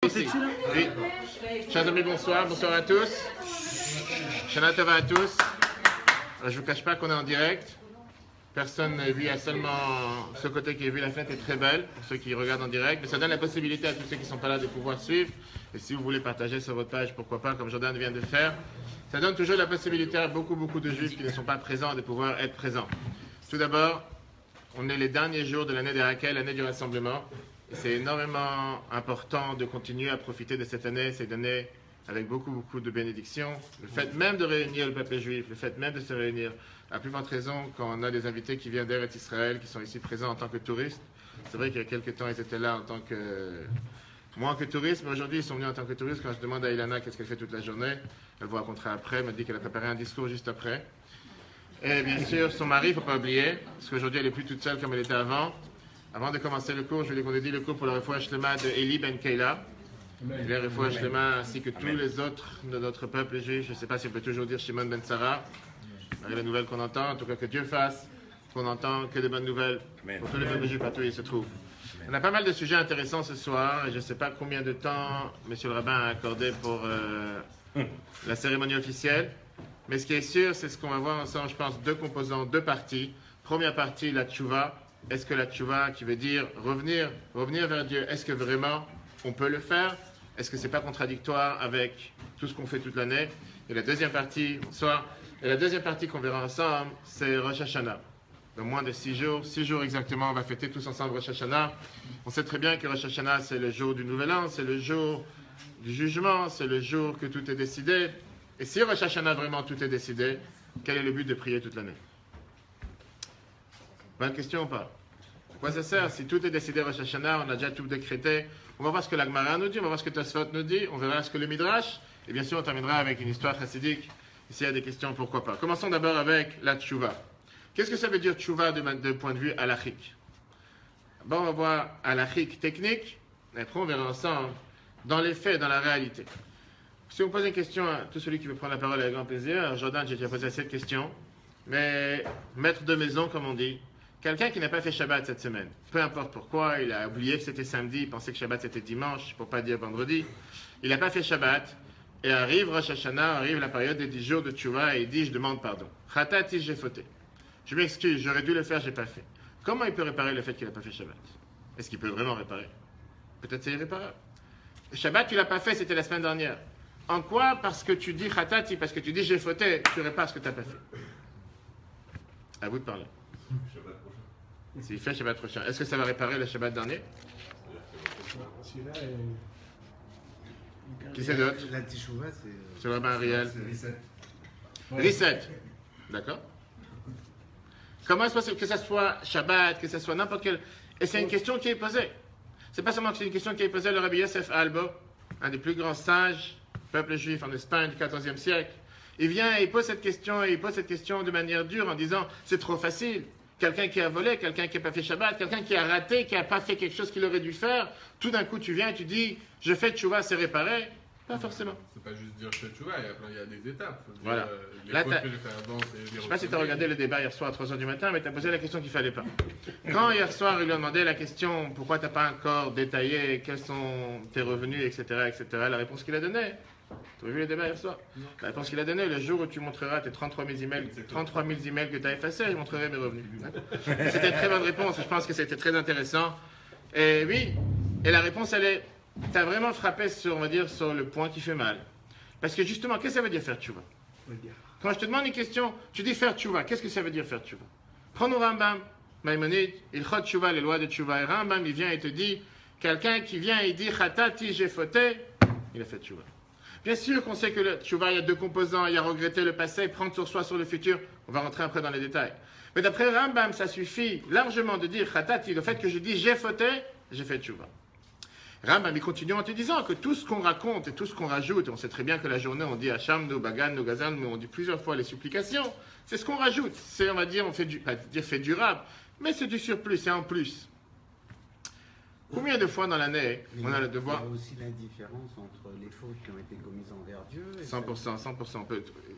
Ici. Oui. Chers amis, bonsoir. Bonsoir à tous. Shana Tova à tous. Je ne vous cache pas qu'on est en direct. Personne n'a vu, il y a seulement ce côté qui est vu. La fenêtre est très belle pour ceux qui regardent en direct. Mais ça donne la possibilité à tous ceux qui ne sont pas là de pouvoir suivre. Et si vous voulez partager sur votre page, pourquoi pas, comme Jordan vient de faire. Ça donne toujours la possibilité à beaucoup de juifs qui ne sont pas présents de pouvoir être présents. Tout d'abord, on est les derniers jours de l'année de Raquel, l'année du rassemblement. C'est énormément important de continuer à profiter de cette année, cette année avec beaucoup de bénédictions. Le fait même de réunir le peuple juif, le fait même de se réunir, à plus forte raison quand on a des invités qui viennent d'Eretz Israël, qui sont ici présents en tant que touristes. C'est vrai qu'il y a quelques temps, ils étaient là en tant que... moins que touristes, mais aujourd'hui ils sont venus en tant que touristes. Quand je demande à Ilana qu'est-ce qu'elle fait toute la journée, elle vous racontera après, elle m'a dit qu'elle a préparé un discours juste après. Et bien sûr, son mari, il ne faut pas oublier, parce qu'aujourd'hui elle n'est plus toute seule comme elle était avant. Avant de commencer le cours, je voulais qu'on dédie le cours pour le refouach lema de Eli Ben Keila. Le refouach lema ainsi que tous les autres de notre peuple juif. Je ne sais pas si on peut toujours dire Shimon Ben Sarah. Avec les nouvelles qu'on entend, en tout cas que Dieu fasse qu'on entend que des bonnes nouvelles pour tous les peuples juifs partout où ils se trouvent. On a pas mal de sujets intéressants ce soir et je ne sais pas combien de temps Monsieur le rabbin a accordé pour la cérémonie officielle. Mais ce qui est sûr, c'est ce qu'on va voir ensemble, je pense, deux composants, deux parties. Première partie, la tchouva. Est-ce que la tchouva, qui veut dire revenir vers Dieu, est-ce que vraiment on peut le faire? Est-ce que ce n'est pas contradictoire avec tout ce qu'on fait toute l'année? Et la deuxième partie, qu'on verra ensemble, c'est Rosh Hashanah. Dans moins de 6 jours exactement, on va fêter tous ensemble Rosh Hashanah. On sait très bien que Rosh Hashanah, c'est le jour du Nouvel An, c'est le jour du jugement, c'est le jour que tout est décidé. Et si Rosh Hashanah, vraiment tout est décidé, quel est le but de prier toute l'année? Bonne question ou pas? À quoi ça sert? Si tout est décidé Rosh Hashanah, on a déjà tout décrété. On va voir ce que la Gemara nous dit, on va voir ce que Tosfot nous dit, on verra ce que le Midrash, et bien sûr on terminera avec une histoire chassidique. S'il y a des questions, pourquoi pas. Commençons d'abord avec la tchouva. Qu'est-ce que ça veut dire tchouva de point de vue halachique? Bon, on va voir halachique technique, et après on verra ensemble dans les faits, dans la réalité. Si on pose une question à tout celui qui veut prendre la parole avec grand plaisir, Jordan, j'ai déjà posé cette question, mais maître de maison, comme on dit, quelqu'un qui n'a pas fait Shabbat cette semaine, peu importe pourquoi, il a oublié que c'était samedi, il pensait que Shabbat c'était dimanche, pour ne pas dire vendredi, il n'a pas fait Shabbat, et arrive Rosh Hashanah, arrive la période des 10 jours de Tchouva, et il dit, je demande pardon. Chatati, j'ai fauté. Je m'excuse, j'aurais dû le faire, je n'ai pas fait. Comment il peut réparer le fait qu'il n'a pas fait Shabbat? Est-ce qu'il peut vraiment réparer? Peut-être c'est irréparable. Shabbat, tu ne l'as pas fait, c'était la semaine dernière. En quoi? Parce que tu dis Chatati, parce que tu dis j'ai fauté, tu répares ce que tu n'as pas fait. À vous de parler. S'il fait Shabbat prochain, est-ce que ça va réparer le Shabbat dernier? Qui c'est d'autre? La Teshuvah, c'est le rabbin Ariel. Reset. D'accord. Comment est-ce possible que ça soit Shabbat, que ça soit n'importe quel... Et c'est une question qui est posée. C'est pas seulement que c'est une question qui est posée, le Rabbi Yosef Albo, un des plus grands sages, peuple juif en Espagne du XIVe siècle. Il vient et il pose cette question, de manière dure en disant c'est trop facile. Quelqu'un qui a volé, quelqu'un qui n'a pas fait Shabbat, quelqu'un qui a raté, qui n'a pas fait quelque chose qu'il aurait dû faire, tout d'un coup tu viens et tu dis je fais tchouva, c'est réparé. Pas forcément. C'est pas juste dire je fais tchouva, il y a des étapes. Voilà. Les Là, fautes que j'ai fait avant, je ne sais pas si tu as regardé le débat hier soir à 3h du matin, mais tu as posé la question qu'il ne fallait pas. Quand hier soir il lui a demandé la question pourquoi tu n'as pas encore détaillé quels sont tes revenus, etc., la réponse qu'il a donnée. Tu as vu le débat hier soir? La réponse qu'il a donnée, le jour où tu montreras tes 33 000 emails que tu as effacés, je montrerai mes revenus. C'était une très bonne réponse, je pense que c'était très intéressant. Et oui, et la réponse, elle est, tu as vraiment frappé sur, on va dire, sur le point qui fait mal. Parce que justement, qu'est-ce que ça veut dire faire tchouva? Quand je te demande une question, tu dis faire tchouva, qu'est-ce que ça veut dire faire tchouva? Prends-nous Rambam, Maïmonide, il chot tchouva, les lois de tchouva, et Rambam, il vient et te dit, quelqu'un qui vient et dit, chatati, j'ai fauté, il a fait tchouva. Bien sûr qu'on sait que le tchouva, il y a deux composants, il y a regretter le passé, prendre sur soi sur le futur. On va rentrer après dans les détails. Mais d'après Rambam, ça suffit largement de dire chatati, le fait que je dis j'ai fauté, j'ai fait tchouva. Rambam, il continue en te disant que tout ce qu'on raconte et tout ce qu'on rajoute, et on sait très bien que la journée on dit Hacham, no Bagan, no Gazan, mais on dit plusieurs fois les supplications, c'est ce qu'on rajoute. C'est, on va dire, on fait du, pas dire fait durable, mais c'est du surplus, c'est en plus. Combien de fois dans l'année on a le devoir... Il y a aussi la différence entre les fautes qui ont été commises envers Dieu... Et 100%.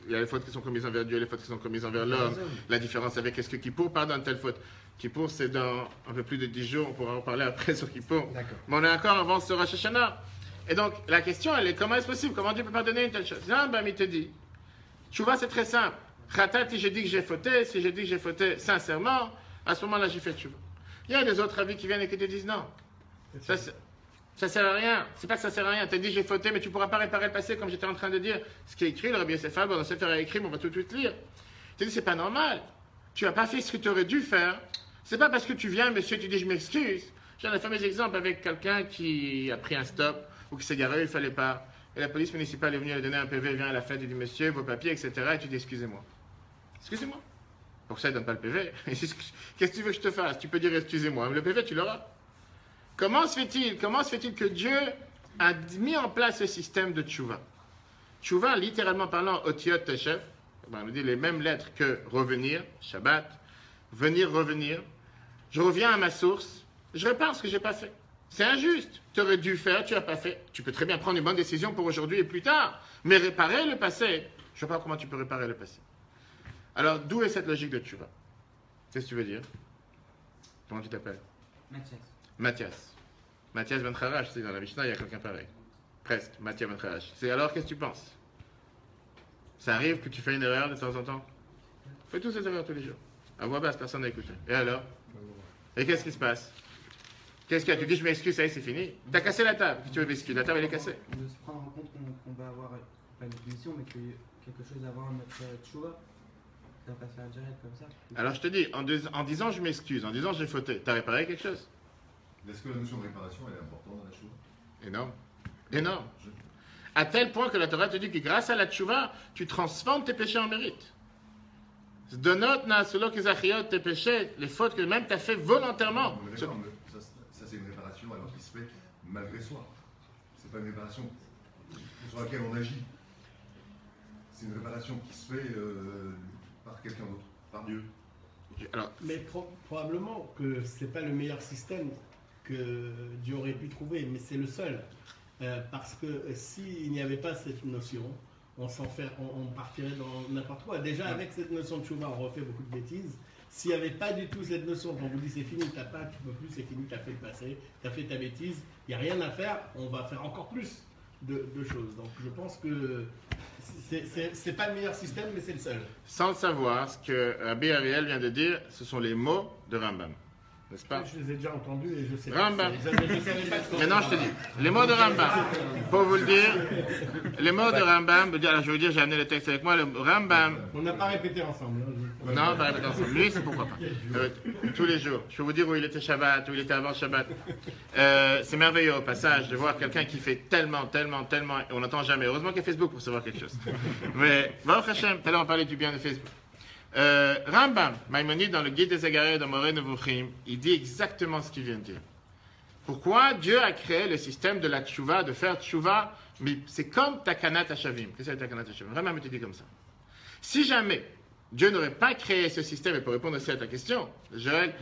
Il y a les fautes qui sont commises envers Dieu, les fautes qui sont commises envers l'homme. La différence avec est-ce que Kippour pardonne telle faute. Kippour, c'est dans un peu plus de 10 jours, on pourra en parler après sur Kippour. Mais on est encore avant ce Rosh Hashanah. Et donc, la question, elle est comment est-ce possible? Comment Dieu peut pardonner une telle chose? Rambam, il te dit, tchouva, c'est très simple. Khatat, si j'ai dit que j'ai fauté, si j'ai dit que j'ai fauté sincèrement, à ce moment-là, j'ai fait tchouva. Il y a des autres avis qui viennent et qui te disent non. Ça sert à rien. C'est pas que ça sert à rien. Tu as dit j'ai fauté, mais tu pourras pas réparer le passé, comme j'étais en train de dire. Ce qui est écrit, le Rabbi Yosef Albo, dans Sefer HaEkrim, on va tout de suite lire. Tu dis c'est pas normal. Tu n'as pas fait ce que tu aurais dû faire. C'est pas parce que tu viens, monsieur, tu dis je m'excuse. J'ai un fameux exemple avec quelqu'un qui a pris un stop ou qui s'est garé, il ne fallait pas. Et la police municipale est venue lui donner un PV, vient à la fête, il dit monsieur, vos papiers, etc. Et tu dis excusez-moi. Excusez-moi. Pour ça, il ne donne pas le PV. Qu'est-ce que tu veux que je te fasse? Tu peux dire excusez-moi. Mais le PV, tu l'auras. Comment se fait-il que Dieu a mis en place ce système de tchouva? Tchouva, littéralement parlant, otiot teshev, on dit les mêmes lettres que revenir, Shabbat, venir, revenir. Je reviens à ma source, je répare ce que je n'ai pas fait. C'est injuste. Tu aurais dû faire, tu n'as pas fait. Tu peux très bien prendre une bonne décision pour aujourd'hui et plus tard, mais réparer le passé, je ne vois pas comment tu peux réparer le passé. Alors, d'où est cette logique de tchouva? Qu'est-ce que tu veux dire? Comment tu t'appelles? Mathias. Mathias Ben Kharash, c'est dans la Mishnah, il y a quelqu'un pareil. Presque, Mathias Ben Kharash. C'est alors, qu'est-ce que tu penses? Ça arrive que tu fais une erreur de temps en temps? Fais tous ces erreurs tous les jours. À voix basse, personne n'a écouté. Et alors? Et qu'est-ce qui se passe? Qu'est-ce qu'il y a? Tu dis je m'excuse, ça y est, c'est fini. Tu as cassé la table. Tu veux m'excuser? La table, elle est cassée. De se prendre en compte qu'on va avoir, pas une punition, mais quelque chose avant notre tchouva. Ça va pas se faire direct comme ça. Alors je te dis, en disant je m'excuse, en disant j'ai fauté, tu as réparé quelque chose? Est-ce que la notion de réparation elle est importante dans la Tchouva? Énorme. Énorme. À tel point que la Torah te dit que grâce à la tchouva, tu transformes tes péchés en mérite. Donot na solo kezachiot, tes péchés, les fautes que même tu as fait volontairement. Ça c'est une réparation alors qui se fait malgré soi. C'est pas une réparation sur laquelle on agit. C'est une réparation qui se fait par quelqu'un d'autre, par Dieu. Alors, mais probablement que c'est pas le meilleur système que Dieu aurait pu trouver, mais c'est le seul. Parce que s'il n'y avait pas cette notion, on partirait dans n'importe quoi. Déjà, avec cette notion de chouva, on refait beaucoup de bêtises. S'il n'y avait pas du tout cette notion, quand on vous dit c'est fini, tu peux plus, c'est fini, tu as fait le passé, tu as fait ta bêtise, il n'y a rien à faire, on va faire encore plus de choses. Donc je pense que c'est pas le meilleur système, mais c'est le seul. Sans le savoir, ce que Rabbi Ariel vient de dire, ce sont les mots de Rambam. N'est-ce pas? Je les ai déjà entendus et je sais Rambam. pas. Je savais pas ce Maintenant, je te dis, les mots de Rambam, pour vous le dire, les mots de Rambam, alors je vais vous dire, j'ai amené le texte avec moi, le Rambam. On n'a pas répété ensemble. Non, on va répéter ensemble. Lui, c'est pourquoi pas. Tous les jours. Je peux vous dire où il était Shabbat, où il était avant Shabbat. C'est merveilleux au passage de voir quelqu'un qui fait tellement, et on n'entend jamais. Heureusement qu'il y a Facebook pour savoir quelque chose. Mais, Baruch Hashem, tout à l'heure on parlait du bien de Facebook. Rambam, Maïmonide, dans le guide des Agarés de Moreh Nevuchim, il dit exactement ce qu'il vient de dire. Pourquoi Dieu a créé le système de la tchouva, de faire tchouva, mais c'est comme Takanat Hashavim. Qu'est-ce que c'est Takanat Hashavim? Rambam te dit comme ça. Si jamais Dieu n'aurait pas créé ce système, et pour répondre aussi à ta question, Joël,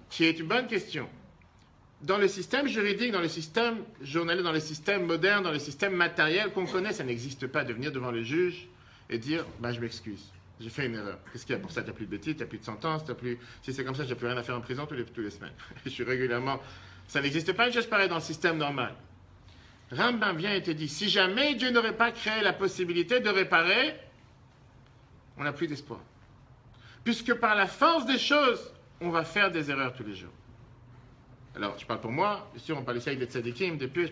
qui est une bonne question, dans le système juridique, dans le système journalier, dans le système moderne, dans le système matériel qu'on connaît, ça n'existe pas de venir devant le juge et dire bah, je m'excuse, j'ai fait une erreur. Qu'est-ce qu'il y a pour ça? Tu n'as plus de bêtises, tu n'as plus de sentence, si c'est comme ça, je n'ai plus rien à faire en prison toutes les semaines. Je suis régulièrement. Ça n'existe pas une chose pareille dans le système normal. Rambam vient et te dit si jamais Dieu n'aurait pas créé la possibilité de réparer, on n'a plus d'espoir. Puisque par la force des choses, on va faire des erreurs tous les jours. Alors, je parle pour moi, bien sûr, on parle ici avec des tzadikim, des puces,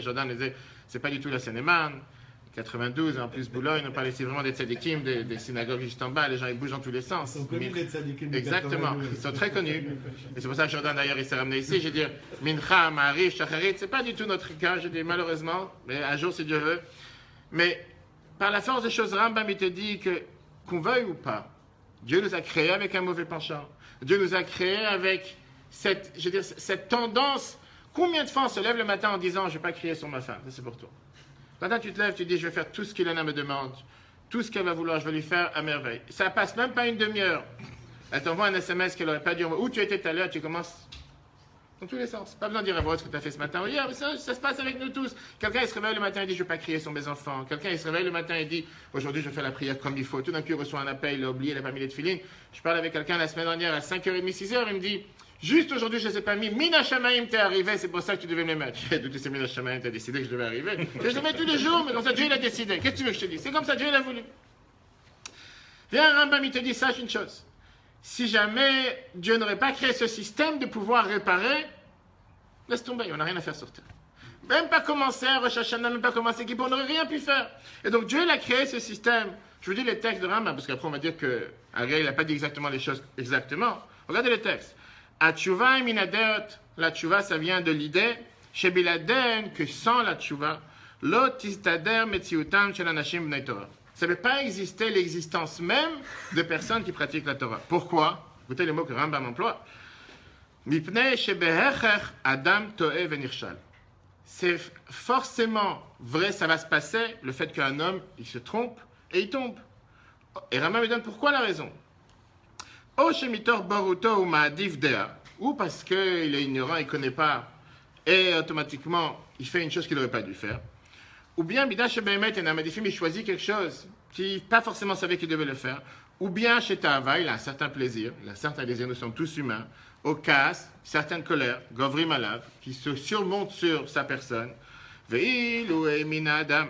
Jordan disait, c'est pas du tout la Seine-et-Marne, 92, en plus Boulogne, on parle ici vraiment des tzadikim, des synagogues juste en bas, les gens ils bougent dans tous les sens. Ils sont connus les tzadikim. Exactement, ils sont très connus. Et c'est pour ça que Jordan d'ailleurs il s'est ramené ici, j'ai dit, Mincha, Ma'ariv, Shacharit, c'est pas du tout notre cas, je dis malheureusement, mais un jour si Dieu veut. Mais par la force des choses, Rambam il te dit qu'on veuille ou pas, Dieu nous a créés avec un mauvais penchant. Dieu nous a créés avec cette tendance. Combien de fois on se lève le matin en disant je ne vais pas crier sur ma femme? Ça c'est pour toi. Maintenant tu te lèves, tu dis je vais faire tout ce qu'Ilana me demande, tout ce qu'elle va vouloir, je vais lui faire à merveille. Ça passe même pas une demi-heure. Elle t'envoie un SMS qu'elle n'aurait pas dû envoyer. Où tu étais tout à l'heure, tu commences dans tous les sens. Pas besoin de dire à voix ce que tu as fait ce matin ou hier, mais ça se passe avec nous tous. Quelqu'un il se réveille le matin et dit je ne vais pas crier sur mes enfants. Quelqu'un il se réveille le matin et dit aujourd'hui je fais la prière comme il faut. Tout d'un coup il reçoit un appel, il a oublié, il n'a pas mis les tefilines. Je parle avec quelqu'un la semaine dernière à 5h30, 6h, il me dit Juste aujourd'hui, je ne les ai pas mis. Mina Shamaim, t'es arrivé, c'est pour ça que tu devais me les mettre. J'ai douté, c'est Mina Shamaim, t'as décidé que je devais arriver. Je les mets tous les jours, mais comme ça, Dieu, il a décidé. Qu'est-ce que tu veux que je te dise? C'est comme ça, Dieu, il a voulu. Viens, Rambam, il te dit, sache une chose. Si jamais Dieu n'aurait pas créé ce système de pouvoir réparer, laisse tomber, on n'a rien à faire sur terre. Même pas commencer à Rosh Hashanah, même pas commencer Kippour, on n'aurait rien pu faire. Et donc Dieu il a créé ce système. Je vous dis les textes de Rambam, parce qu'après on va dire que Ariel il n'a pas dit exactement les choses exactement. Regardez les textes. Atchouva et minadeot, la tchouva ça vient de l'idée, chez Biladen, que sans la tchouva, l'ot istader metziutam shel anashim bnei Torah. Ça ne peut pas exister l'existence même de personnes qui pratiquent la Torah. Pourquoi? Écoutez les mots que Rambam emploie. Mipnei shebehecher adam to'e venirshal. C'est forcément vrai, ça va se passer, le fait qu'un homme, il se trompe et il tombe. Et Rambam lui donne pourquoi la raison. O shemitor boruto ou ma'adif dea, ou parce qu'il est ignorant, il ne connaît pas, et automatiquement, il fait une chose qu'il n'aurait pas dû faire. Ou bien, Bida Shebehemet et Namadifim, il choisit quelque chose qu'il pas forcément savait qu'il devait le faire. Ou bien, chez Ta'ava, il a un certain plaisir, il a un certain désir, nous sommes tous humains. Au casse, certaines colères, Govri Malav, qui se surmontent sur sa personne. Ve'il ou Emina Adam.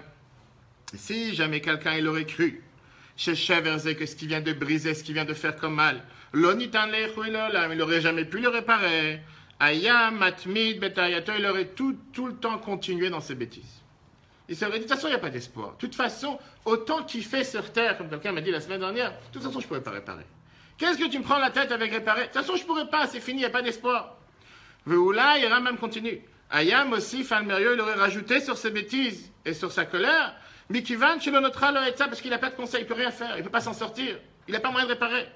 Si jamais quelqu'un il aurait cru, chez Cheverze, que ce qui vient de briser, ce qui vient de faire comme mal, Lonitan Lechuilolam, il n'aurait jamais pu le réparer. Ayam, Matmid, Betayato, il aurait tout le temps continué dans ses bêtises. Il s'aurait dit, de toute façon, il n'y a pas d'espoir. De toute façon, autant qu'il fait sur terre, comme quelqu'un m'a dit la semaine dernière, de toute façon, je ne pourrais pas réparer. Qu'est-ce que tu me prends la tête avec réparer? De toute façon, je ne pourrais pas, c'est fini, il n'y a pas d'espoir. Veoula, il même continue. Ayam aussi, Falmerio, il aurait rajouté sur ses bêtises et sur sa colère, Mikivan, Chilonotra, Loetza, parce qu'il n'a pas de conseil, il ne peut rien faire, il ne peut pas s'en sortir, il n'a pas moyen de réparer.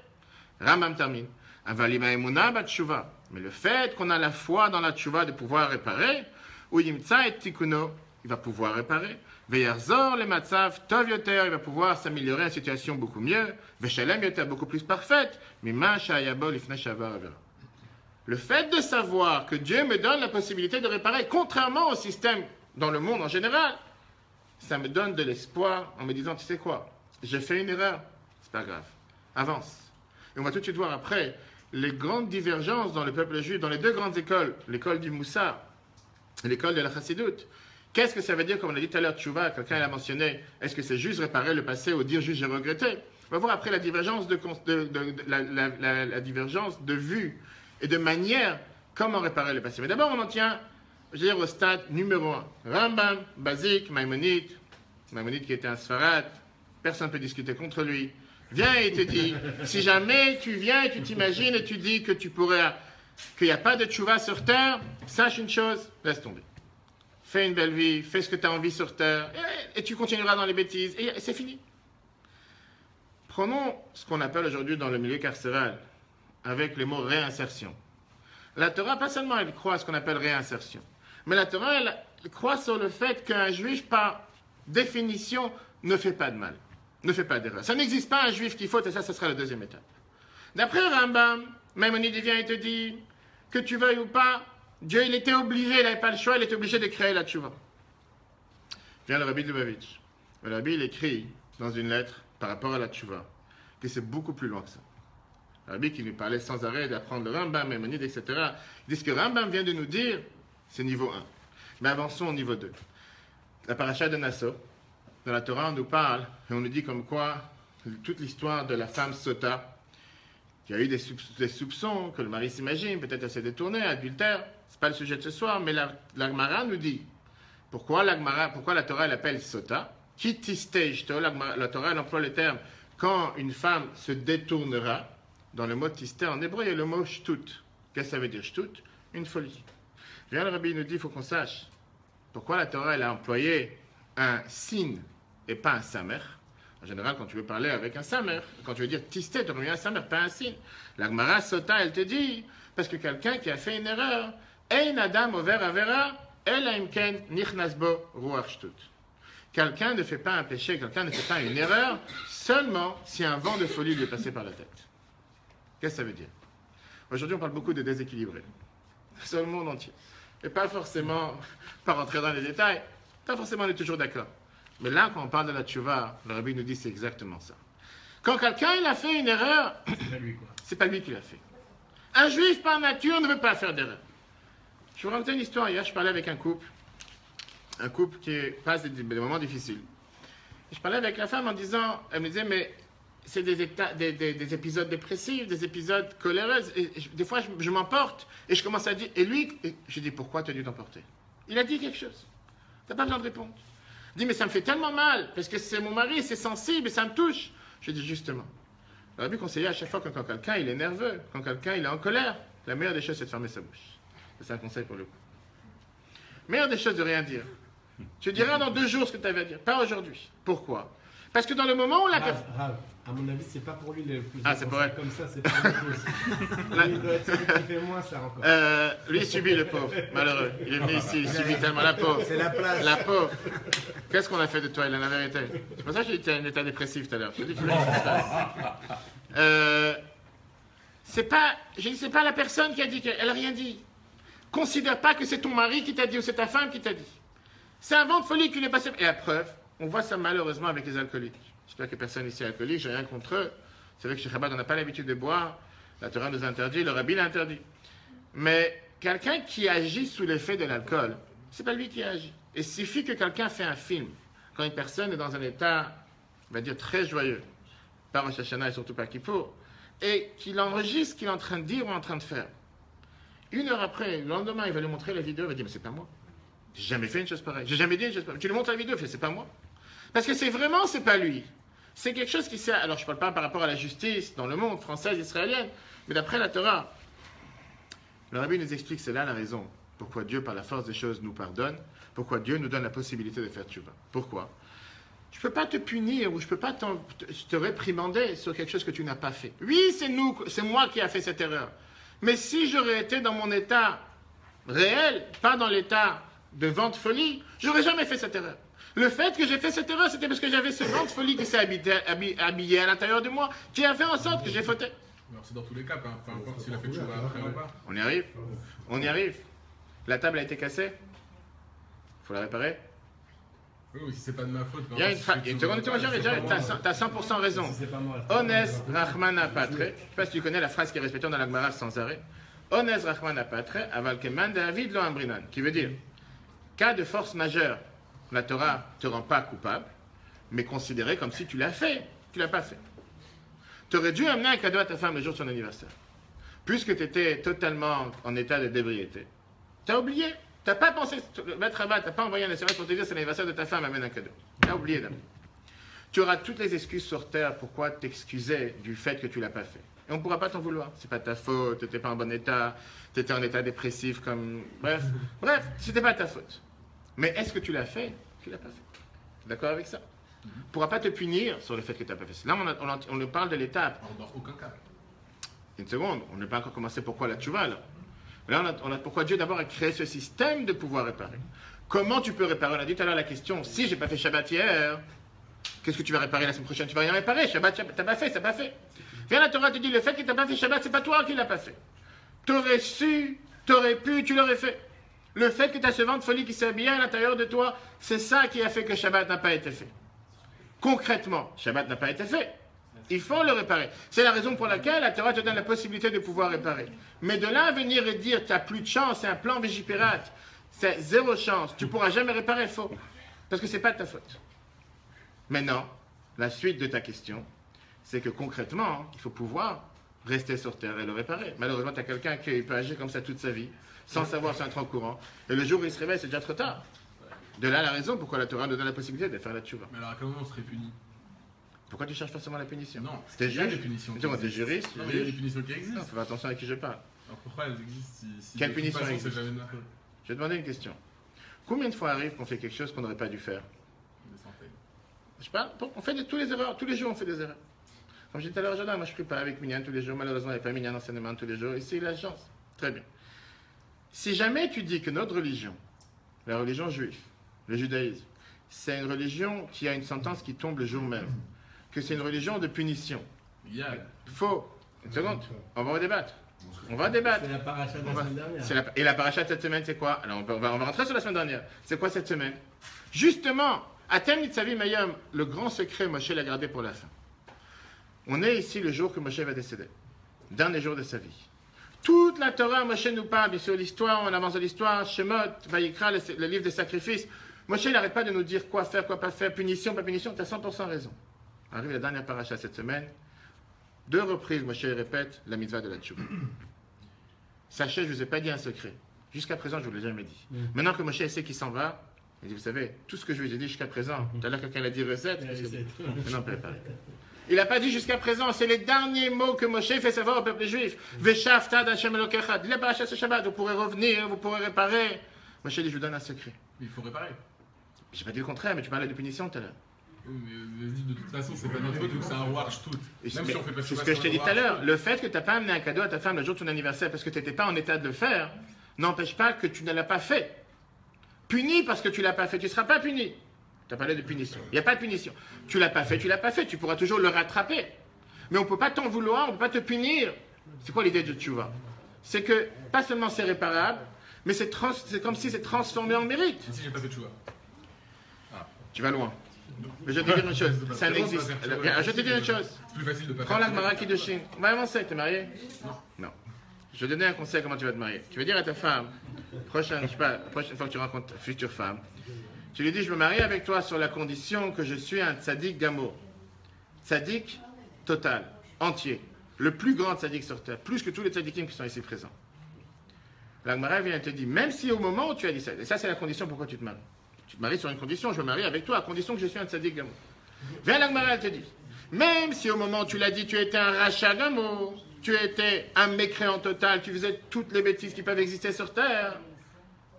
Rambam termine. Avalima emuna bat tshuva. Mais le fait qu'on a la foi dans la tshuva de pouvoir réparer, ou yimtsa et tikuno, il va pouvoir réparer. Veyarzor le matzav tov yoter, il va pouvoir s'améliorer à une situation beaucoup mieux. Veshalem yoter, beaucoup plus parfaite. Mima shayabol ifne shavar avera. Le fait de savoir que Dieu me donne la possibilité de réparer, contrairement au système dans le monde en général, ça me donne de l'espoir en me disant, tu sais quoi, j'ai fait une erreur, c'est pas grave, avance. Et on va tout de suite voir après les grandes divergences dans le peuple juif, dans les deux grandes écoles, l'école du Moussa et l'école de la Chassidoute. Qu'est-ce que ça veut dire, comme on l'a dit tout à l'heure, Tchouva, quelqu'un l'a mentionné, est-ce que c'est juste réparer le passé ou dire juste j'ai regretté? On va voir après la divergence la divergence de vue et de manière comment réparer le passé. Mais d'abord, on en tient, je veux dire, au stade numéro 1. Rambam, basique, Maïmonide qui était un Sfarad, personne ne peut discuter contre lui, vient et te dit, si jamais tu viens et tu t'imagines et tu dis que tu pourrais, qu'il n'y a pas de tchouva sur terre, sache une chose, laisse tomber. Fais une belle vie, fais ce que tu as envie sur terre, et tu continueras dans les bêtises, et c'est fini. Prenons ce qu'on appelle aujourd'hui dans le milieu carcéral, avec les mots réinsertion. La Torah, pas seulement elle croit à ce qu'on appelle réinsertion, mais la Torah, elle croit sur le fait qu'un juif, par définition, ne fait pas de mal, ne fait pas d'erreur. Ça n'existe pas un juif qui faute, et ça sera la deuxième étape. D'après Rambam, Maïmonide vient et te dit, que tu veuilles ou pas, Dieu, il était obligé, il n'avait pas le choix, il était obligé de créer la tchouva. Vient le Rabbi de Lubavitch. Le Rabbi, il écrit dans une lettre par rapport à la tchouva, que c'est beaucoup plus loin que ça. Le Rabbi qui lui parlait sans arrêt d'apprendre le Rambam, Maïmonide, etc. Il dit ce que Rambam vient de nous dire, c'est niveau 1. Mais avançons au niveau 2. La paracha de Nassau, dans la Torah, on nous parle, et on nous dit comme quoi, toute l'histoire de la femme Sota, qui a eu des soupçons, que le mari s'imagine, peut-être elle s'est détournée, adultère, c'est pas le sujet de ce soir, mais la Gemara nous dit, pourquoi la Torah elle appelle Sota, la Torah elle emploie le terme, quand une femme se détournera, dans le mot tisté en hébreu, il y a le mot shtut. Qu'est-ce que ça veut dire shtut? Une folie. Viens le Rabbi nous dit, il faut qu'on sache, pourquoi la Torah elle a employé un signe et pas un samer. En général, quand tu veux parler avec un samer, quand tu veux dire tisté, tu reviens un samer, pas un signe. La Gemara Sota, elle te dit, parce que quelqu'un qui a fait une erreur, ein adam over avera, ela imken nichnasbo ruach shtut. Quelqu'un ne fait pas un péché, quelqu'un ne fait pas une erreur, seulement si un vent de folie lui est passé par la tête. Qu'est-ce que ça veut dire? Aujourd'hui, on parle beaucoup de déséquilibrés. Sur le monde entier. Et pas forcément, pas rentrer dans les détails, pas forcément on est toujours d'accord. Mais là, quand on parle de la tchouva, le Rabbi nous dit c'est exactement ça. Quand quelqu'un il a fait une erreur, C'est pas lui, quoi. c'est pas lui qui l'a fait. Un juif par nature ne veut pas faire d'erreur. Je vous raconte une histoire. Hier, je parlais avec un couple qui passe des moments difficiles. Et je parlais avec la femme en disant, elle me disait, mais c'est des épisodes dépressifs, des épisodes coléreux. Et des fois, je m'emporte et je commence à dire, et lui, je dis, pourquoi tu as dû t'emporter? Il a dit quelque chose. Tu n'as pas besoin de répondre. Il dit, mais ça me fait tellement mal, parce que c'est mon mari, c'est sensible et ça me touche. Je dis, justement. On aurait pu conseiller à chaque fois que quand quelqu'un il est nerveux, quand quelqu'un il est en colère, la meilleure des choses c'est de fermer sa bouche. C'est un conseil pour le coup. Meilleure des choses de rien dire. Tu diras dans 2 jours ce que tu avais à dire, pas aujourd'hui. Pourquoi? Parce que dans le moment où la personne... À mon avis, c'est pas pour lui le plus. Ah, c'est pour elle. Comme ça, c'est pour lui aussi. Lui, il doit être celui qui fait moins ça encore. Lui, il subit le pauvre, malheureux. Il est venu ici, il subit tellement la pauvre. C'est la place. La pauvre. Qu'est-ce qu'on a fait de toi, il a la vérité. C'est pour ça que j'ai dit que tu as un état dépressif tout à l'heure. Je te dis que tu c'est pas la personne qui a dit qu'elle n'a rien dit. Considère pas que c'est ton mari qui t'a dit ou c'est ta femme qui t'a dit. C'est un vent de folie qui lui est passé. Et la preuve, on voit ça malheureusement avec les alcooliques. J'espère que personne ici est alcoolique, j'ai rien contre eux. C'est vrai que chez Chabad, on n'a pas l'habitude de boire. La Torah nous interdit, le Rabbi l'interdit. Mais quelqu'un qui agit sous l'effet de l'alcool, c'est pas lui qui agit. Il suffit que quelqu'un fait un film, quand une personne est dans un état, on va dire, très joyeux, pas Rosh Hashanah et surtout pas Kippour, et qu'il enregistre ce qu'il est en train de dire ou en train de faire. 1 heure après, le lendemain, il va lui montrer la vidéo, il va dire, mais c'est pas moi. J'ai jamais fait une chose pareille. J'ai jamais dit une chose pareille. Tu lui montres la vidéo, il fait, c'est pas moi. Parce que c'est pas lui. C'est quelque chose qui sert. Alors, je ne parle pas par rapport à la justice dans le monde, française, israélienne, mais d'après la Torah. Le Rabbi nous explique, c'est là la raison. Pourquoi Dieu, par la force des choses, nous pardonne. Pourquoi Dieu nous donne la possibilité de faire tchouva. Pourquoi? Je ne peux pas te punir ou je ne peux pas te réprimander sur quelque chose que tu n'as pas fait. Oui, c'est moi qui ai fait cette erreur. Mais si j'aurais été dans mon état réel, pas dans l'état de vent de folie, j'aurais jamais fait cette erreur. Le fait que j'ai fait cette erreur, c'était parce que j'avais ce vent de folie qui s'est habillé à l'intérieur de moi, qui a fait en sorte que j'ai fauté. Alors c'est dans tous les cas, peu importe s'il a fait tchouva après ou pas. On y arrive. On y arrive. La table a été cassée. Il faut la réparer. Oui, si c'est pas de ma faute. Il y a une seconde, tu as 100% raison. Ones Rahmana Patre. Je ne sais pas si tu connais la phrase qui est répétée dans la Gemara sans arrêt. Ones Rahmana Patre, aval keman David lo ambrinan. Qui veut dire, cas de force majeure, la Torah ne te rend pas coupable, mais considéré comme si tu l'as fait. Tu ne l'as pas fait. Tu aurais dû amener un cadeau à ta femme le jour de son anniversaire. Puisque tu étais totalement en état de d'ébriété. Tu as oublié. Tu n'as pas pensé, mettre Rabat, tu n'as pas envoyé un SMS pour te dire c'est l'anniversaire de ta femme, amène un cadeau. Tu as oublié d'amener. Tu auras toutes les excuses sur terre pourquoi t'excuser du fait que tu ne l'as pas fait. Et on ne pourra pas t'en vouloir. C'est pas ta faute, tu n'étais pas en bon état, tu étais en état dépressif comme... Bref, ce n'était pas ta faute. Mais est-ce que tu l'as fait? Tu ne l'as pas fait. Tu es d'accord avec ça? On ne pourra pas te punir sur le fait que tu n'as pas fait. Là, on nous parle de l'étape. Dans aucun cas. Une seconde, on n'a pas encore commencé pourquoi la tchouva, là. Là, on a pourquoi Dieu d'abord a créé ce système de pouvoir réparer. Comment tu peux réparer? On a dit tout à l'heure la question, si j'ai pas fait Shabbat hier, qu'est-ce que tu vas réparer la semaine prochaine? Tu vas rien réparer, Shabbat, t'as pas fait, c'est pas fait. Viens la Torah te dit, le fait que t'as pas fait Shabbat, c'est pas toi qui l'as pas fait. T'aurais su, t'aurais pu, tu l'aurais fait. Le fait que tu as ce vent de folie qui s'est habillé à l'intérieur de toi, c'est ça qui a fait que Shabbat n'a pas été fait. Concrètement, Shabbat n'a pas été fait. Il faut le réparer. C'est la raison pour laquelle la Torah te donne la possibilité de pouvoir réparer. Mais de là à venir et dire tu n'as plus de chance, c'est un plan végipérate, c'est 0 chance, tu ne pourras jamais réparer, faux. Parce que ce n'est pas de ta faute. Maintenant, la suite de ta question, c'est que concrètement, il faut pouvoir rester sur terre et le réparer. Malheureusement, tu as quelqu'un qui peut agir comme ça toute sa vie, sans savoir si c'est en courant. Et le jour où il se réveille, c'est déjà trop tard. De là la raison pourquoi la Torah nous donne la possibilité de faire la tchouva. Mais alors, à quel moment on serait puni? Pourquoi tu cherches forcément la punition? Non, t'es il y a juge. des punitions. Tu es juriste. Non, mais il y a des punitions qui existent. Non, faut faire attention à qui je parle. Alors pourquoi elles existent si Quelle de toute punition façon, existe? c'est jamais de ma faute? Je vais te demander une question. Combien de fois arrive qu'on fait quelque chose qu'on n'aurait pas dû faire? Des centaines. Je parle, on fait tous les erreurs. Tous les jours, on fait des erreurs. Comme je disais tout à l'heure, moi je ne prie pas avec Minyan tous les jours. Malheureusement, il n'y a pas Minyan d'enseignement tous les jours. Ici, il a la chance. Très bien. Si jamais tu dis que notre religion, la religion juive, le judaïsme, c'est une religion qui a une sentence qui tombe le jour même, que c'est une religion de punition. Faux. Une seconde. On va débattre. On va débattre. C'est la paracha de la semaine dernière. Et la paracha de cette semaine, c'est quoi? Alors, on va rentrer sur la semaine dernière. C'est quoi cette semaine? Justement, Atem Nitzavi Mayom, le grand secret, Moshe l'a gardé pour la fin. On est ici le jour que Moshe va décéder. Dernier jour de sa vie. Toute la Torah, Moshe nous parle, bien sûr, l'histoire, on avance de l'histoire, Shemot, Vayikra, le livre des sacrifices. Moshe, il n'arrête pas de nous dire quoi faire, quoi pas faire, punition, pas punition, tu as 100% raison. Arrive la dernière paracha cette semaine, 2 reprises, Moshe répète la mitzvah de la tchouva. Sachez, je ne vous ai pas dit un secret. Jusqu'à présent, je ne vous l'ai jamais dit. Maintenant que Moshe sait qu'il s'en va, il dit, vous savez, tout ce que je vous ai dit jusqu'à présent, tout à l'heure quelqu'un a dit recette, maintenant préparé. Il n'a pas dit jusqu'à présent, c'est les derniers mots que Moshe fait savoir au peuple juif. Veshavta d'Hashem Elokecha, de la paracha ce Shabbat, vous pourrez revenir, vous pourrez réparer. Moshe dit, je vous donne un secret. Il faut réparer. J'ai pas dit le contraire, mais tu parlais de punition tout à l'heure. Mais de toute façon, c'est pas notre faute, donc c'est un wash tout. C'est ce que je t'ai dit tout à l'heure. Le fait que tu n'as pas amené un cadeau à ta femme le jour de ton anniversaire parce que tu n'étais pas en état de le faire, n'empêche pas que tu ne l'as pas fait. Puni parce que tu ne l'as pas fait, tu ne seras pas puni. Tu as parlé de punition. Il n'y a pas de punition. Tu ne l'as pas fait, tu l'as pas fait. Tu pourras toujours le rattraper. Mais on ne peut pas t'en vouloir, on ne peut pas te punir. C'est quoi l'idée de tchouva? C'est que, pas seulement c'est réparable, mais c'est comme si c'est transformé en mérite. Si j'ai pas fait tchouva. Tu vas loin. Mais je vais te dire une chose, ça n'existe. Je vais te dire une chose. C'est plus facile de pas Prends faire la Gemara Kiddushin. On va avancer, t'es marié? Non. Je vais te donner un conseil comment tu vas te marier. Tu vas dire à ta femme, prochaine fois que tu rencontres ta future femme, tu lui dis, je me marie avec toi sur la condition que je suis un tzaddik gamour. Tzaddik total, entier. Le plus grand tzaddik sur terre, plus que tous les tzaddikim qui sont ici présents. La Gemara vient et te dit, même si au moment où tu as dit ça, et ça c'est la condition pourquoi tu te maries. Tu te maries sur une condition, je me marie avec toi à condition que je suis un tzaddik gamour. Viens la Gemara, elle te dit, même si au moment où tu l'as dit, tu étais un rachat gamour, tu étais un mécréant total, tu faisais toutes les bêtises qui peuvent exister sur terre,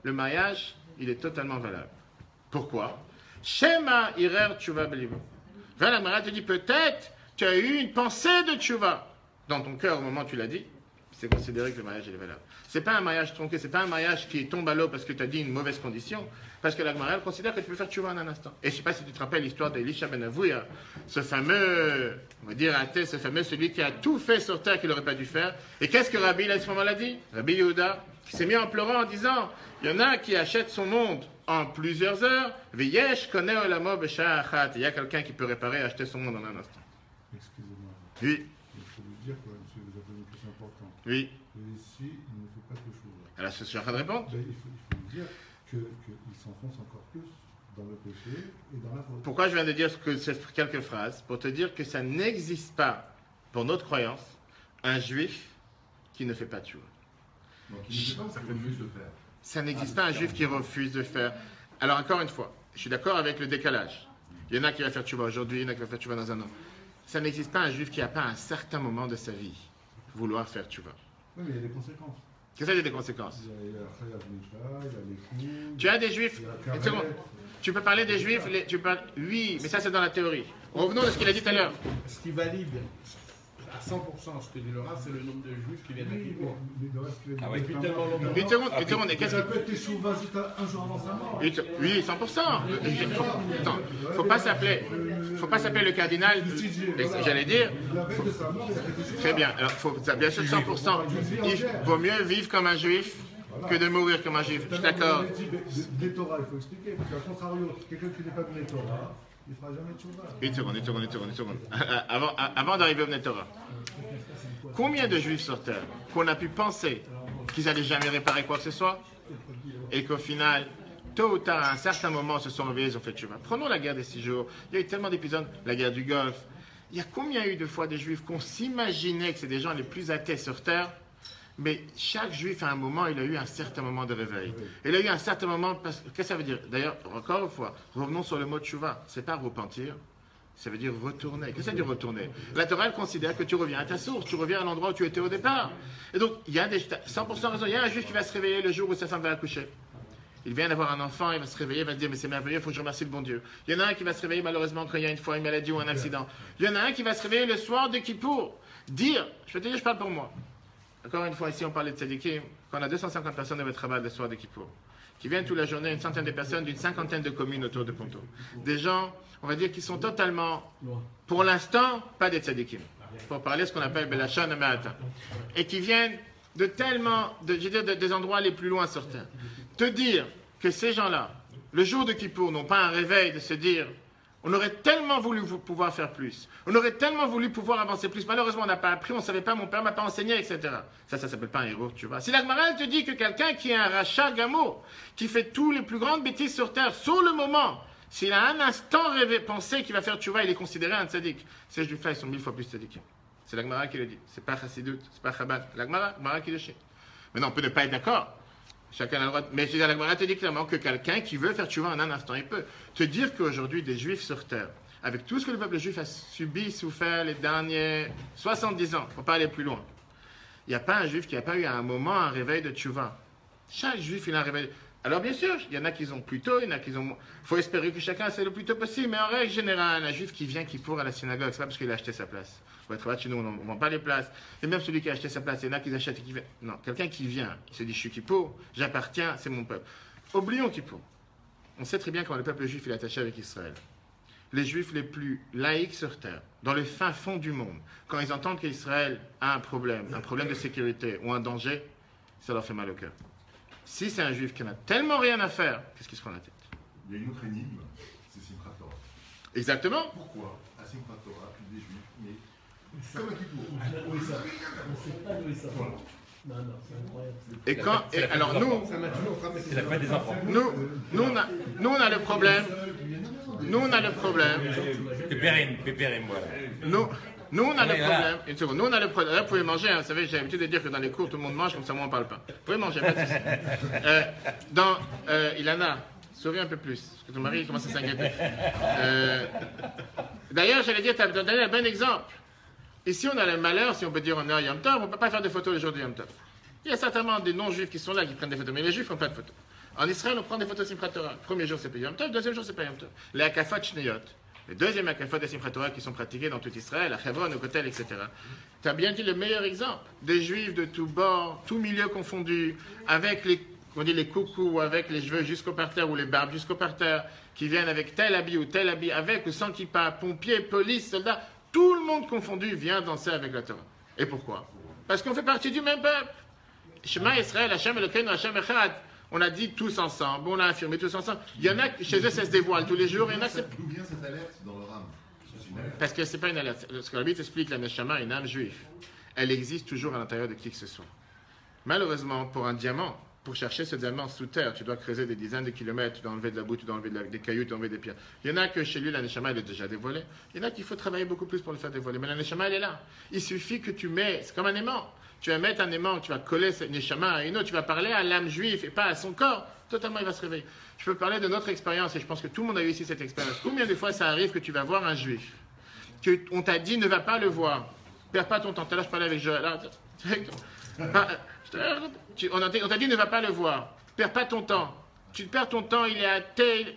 le mariage, il est totalement valable. Pourquoi? Shema irer tchouva belibo. Viens la Gemara te dit, peut-être tu as eu une pensée de tchouva dans ton cœur au moment où tu l'as dit, c'est considéré que le mariage est valable. C'est pas un mariage tronqué, c'est pas un mariage qui tombe à l'eau parce que tu as dit une mauvaise condition, parce que la Gemara considère que tu peux faire tchouva en un instant. Et je ne sais pas si tu te rappelles l'histoire d'Elisha ben Avouya, ce fameux, on va dire athée, ce fameux celui qui a tout fait sur terre qu'il n'aurait pas dû faire. Et qu'est-ce que Rabbi à ce moment-là dit? Rabbi Yehuda, qui s'est mis en pleurant en disant, il y en a qui achètent son monde en plusieurs heures, Veyesh connaît olamo b'sha'a achat. Il y a quelqu'un qui peut réparer et acheter son monde en un instant. Excusez-moi. Oui. Il faut vous dire quand même, monsieur, vous avez une question importante. Oui. Et ici, il ne fait pas que chose. Alors, je suis en train de répondre. Ben, il faut vous dire qu'il s'enfonce encore plus dans le péché et dans la faute. Pourquoi je viens de dire quelques phrases? Pour te dire que ça n'existe pas, pour notre croyance, un juif qui ne fait pas de tchouva. Donc il ne sait pas où ça refuse de faire. Ça n'existe pas un juif qui refuse de faire. Alors, encore une fois, je suis d'accord avec le décalage. Il y en a qui va faire tchouva aujourd'hui, il y en a qui va faire tchouva dans un an. Ça n'existe pas un juif qui n'a pas à un certain moment de sa vie vouloir faire tchouva. Oui, mais il y a des conséquences. Qu'est-ce qu'il y a des conséquences? Il y a Chayav Misha, il y a les coups. Tu as des juifs. Il y a Une seconde. Tu peux parler des juifs. Oui, mais ça c'est dans la théorie. Revenons de ce qu'il a dit tout à l'heure. Ce qui valide à 100% ce que dit Laura, c'est le nombre de juifs qui viennent à Kippour. Depuis tellement longtemps. Une seconde. Et qu'est-ce Ça que. peut être échouva juste un jour avant sa mort. Oui, 100%. Attends, faut pas s'appeler le cardinal. J'allais dire. La veille de sa mort, il a été échouva. Très bien. Alors, bien sûr, 100%. Il vaut mieux vivre comme un juif que de mourir comme un juif. Je suis d'accord. Des Torah, il faut expliquer. Parce qu'à contrario, quelqu'un qui n'est pas de Torah, il ne fera jamais de chouva. Une seconde. Avant d'arriver au Bnei Torah. Combien de juifs sur terre qu'on a pu penser qu'ils n'allaient jamais réparer quoi que ce soit et qu'au final, tôt ou tard, à un certain moment, se sont réveillés, ils ont fait tchouva. Prenons la guerre des 6 jours. Il y a eu tellement d'épisodes, la guerre du Golfe. Il y a combien eu de fois des juifs qu'on s'imaginait que c'est des gens les plus athées sur terre, mais chaque juif, à un moment, il a eu un certain moment de réveil. Il a eu un certain moment, qu'est-ce que ça veut dire? D'ailleurs, encore une fois, revenons sur le mot tchouva. C'est pas repentir, ça veut dire retourner. Qu'est-ce que ça veut dire retourner? La Torah, elle considère que tu reviens à ta source, tu reviens à l'endroit où tu étais au départ. Et donc, il y a 100% raison. Il y a un juif qui va se réveiller le jour où sa femme va accoucher. Il vient d'avoir un enfant, il va se réveiller, il va se dire, mais c'est merveilleux, il faut que je remercie le bon Dieu. Il y en a un qui va se réveiller malheureusement quand il y a une fois une maladie ou un accident. Il y en a un qui va se réveiller le soir de Kippour. Je vais te dire, je parle pour moi. Encore une fois, ici, on parlait de tzadikim. Quand on a 250 personnes de votre travail le soir de Kippour, qui viennent toute la journée, une centaine de personnes d'une cinquantaine de communes autour de Ponto. Des gens, on va dire, qui sont totalement, pour l'instant, pas des tzadikim. Pour parler de ce qu'on appelle Belachon Amata. Et qui viennent de tellement, je veux dire, des endroits les plus loin sur terre. Te dire que ces gens-là, le jour de Kippour, n'ont pas un réveil de se dire, On aurait tellement voulu pouvoir faire plus. On aurait tellement voulu pouvoir avancer plus. Malheureusement, on n'a pas appris, on ne savait pas, mon père ne m'a pas enseigné, etc. Ça ne s'appelle pas un héros, tu vois. Si la Gemara te dit que quelqu'un qui est un rachat gamo, qui fait tous les plus grandes bêtises sur terre, sur le moment, s'il a un instant rêvé, pensé qu'il va faire tchouva, il est considéré un tzaddik. Ces juifs-là, ils sont 1000 fois plus tzaddikim. C'est la Gemara qui le dit. C'est pas Chassidut, c'est pas Chabad. La Gemara qui le chie. Maintenant, on peut ne pas être d'accord. Chacun a le droit. Mais la Gemara te dit clairement que quelqu'un qui veut faire tchouva en un instant, il peut. Te dire qu'aujourd'hui, des juifs sur terre, avec tout ce que le peuple juif a subi, souffert les derniers 70 ans, pour pas aller plus loin, il n'y a pas un juif qui n'a pas eu à un moment un réveil de tchouva. Chaque juif, il a un réveil. Alors bien sûr, il y en a qui ont plus tôt, il y en a qui ont moins. Il faut espérer que chacun c'est le plus tôt possible, mais en règle générale, un juif qui vient, qui court à la synagogue, c'est pas parce qu'il a acheté sa place. Pour être honnête, chez nous, on ne vend pas les places. Et même celui qui a acheté sa place, il y en a qui achètent et qui viennent. Non, quelqu'un qui vient, il se dit, je suis Kippour, j'appartiens, c'est mon peuple. Oublions Kippour. On sait très bien comment le peuple juif est attaché avec Israël. Les juifs les plus laïcs sur terre, dans le fin fond du monde, quand ils entendent qu'Israël a un problème de sécurité ou un danger, ça leur fait mal au cœur. Si c'est un juif qui n'a tellement rien à faire, qu'est-ce qui se prend la tête? Il y a une autre énigme, c'est Simchat Torah. Exactement. Pourquoi à Simchat Torah, plus des juifs, mais comme un Kippour? On ne sait pas d'où ça vient. Non, c'est incroyable. Et quand, et alors nous, Ça m'a toujours frappé. C'est la fête des enfants. nous on a le problème. Nous on a le problème. Pépérem, voilà. Nous on a le problème. Une seconde. Nous on a le problème. Là, vous pouvez manger. Hein, vous savez, j'ai l'habitude de dire que dans les cours tout le monde mange comme ça, moi on parle pas. Vous pouvez manger. Pas de souci. Ilana, souris un peu plus, parce que ton mari commence à s'inquiéter. D'ailleurs, j'allais dire, tu as donné un bon exemple. Ici, on a le malheur, si on peut dire on est à Yom Tov, on ne peut pas faire de photos le jour de Yom Tov. Il y a certainement des non-juifs qui sont là, qui prennent des photos, mais les juifs ne font pas de photos. En Israël, on prend des photos Simchat Torah. Premier jour, c'est pas Yom Tov, deuxième jour, c'est pas Yom Tov. Les Akafot Shneyot, les deuxièmes Akafot de Simchat Torah qui sont pratiqués dans tout Israël, à Hebron, au Kotel, etc. Tu as bien dit le meilleur exemple. Des juifs de tous bords, tous milieux confondus, avec les coucous, avec les cheveux jusqu'au parterre ou les barbes jusqu'au parterre, qui viennent avec tel habit, avec ou sans kippa, pompiers, police, soldats. Tout le monde confondu vient danser avec la Torah. Et pourquoi? Parce qu'on fait partie du même peuple. Shema Israël, Hashem Elokeinu, Hashem Echad. On a dit tous ensemble, on a affirmé tous ensemble. Il y en a, chez eux, ça se dévoile tous les jours. Il y en a, c'est... D'où vient cette alerte dans leur âme? C'est une alerte. Parce que ce n'est pas une alerte. Ce que la Bible explique, la Neshama, une âme juive, elle existe toujours à l'intérieur de qui que ce soit. Malheureusement, pour un diamant, pour chercher ce diamant sous terre, tu dois creuser des dizaines de kilomètres, tu dois enlever de la boue, tu dois enlever des cailloux, tu dois enlever des pierres. Il y en a que chez lui, la Neshama, elle est déjà dévoilée. Il y en a qu'il faut travailler beaucoup plus pour le faire dévoiler. Mais la Neshama, elle est là. Il suffit que tu mets, c'est comme un aimant. Tu vas mettre un aimant, tu vas coller cette Neshama à une autre, tu vas parler à l'âme juive et pas à son corps. Totalement, il va se réveiller. Je peux parler de notre expérience et je pense que tout le monde a eu ici cette expérience. Combien de fois ça arrive que tu vas voir un juif, on t'a dit ne va pas le voir, perds pas ton temps. Tout à l'heure, je parlais avec Joël. On t'a dit ne va pas le voir, perds pas ton temps. Tu perds ton temps, il est à tel.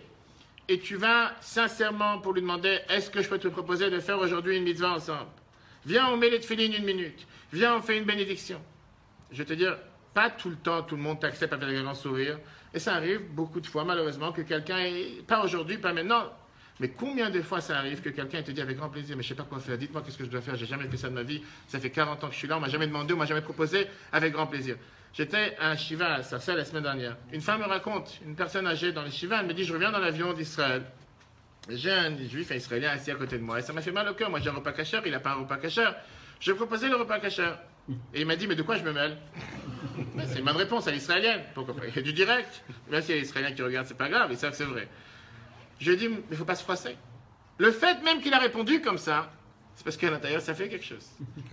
Et tu vas sincèrement pour lui demander est-ce que je peux te proposer de faire aujourd'hui une mitzvah ensemble? Viens, on met les tefilines une minute. Viens, on fait une bénédiction. Je vais te dire, pas tout le temps, tout le monde t'accepte avec un grand sourire. Et ça arrive beaucoup de fois, malheureusement, que quelqu'un, pas aujourd'hui, pas maintenant, mais combien de fois ça arrive que quelqu'un te dit avec grand plaisir, mais je ne sais pas quoi faire, dites-moi qu'est-ce que je dois faire, j'ai jamais fait ça de ma vie, ça fait 40 ans que je suis là, on m'a jamais demandé, on m'a jamais proposé, avec grand plaisir. J'étais à un shiva à Sarcelles la semaine dernière. Une femme me raconte, une personne âgée dans le shiva, elle me dit, je reviens dans l'avion d'Israël. J'ai un juif, un israélien assis à côté de moi, et ça m'a fait mal au cœur. Moi j'ai un repas kasher, il n'a pas un repas kasher. Je lui ai proposé le repas kasher. Et il m'a dit, mais de quoi je me mêle? C'est une bonne réponse à l'israélienne. Pourquoi pas? Il y a du direct. Même s'il y a les Israéliens qui regardent, c'est pas grave, ils savent que c'est vrai. Je lui ai dit, mais il ne faut pas se froisser. Le fait même qu'il a répondu comme ça, c'est parce qu'à l'intérieur, ça fait quelque chose.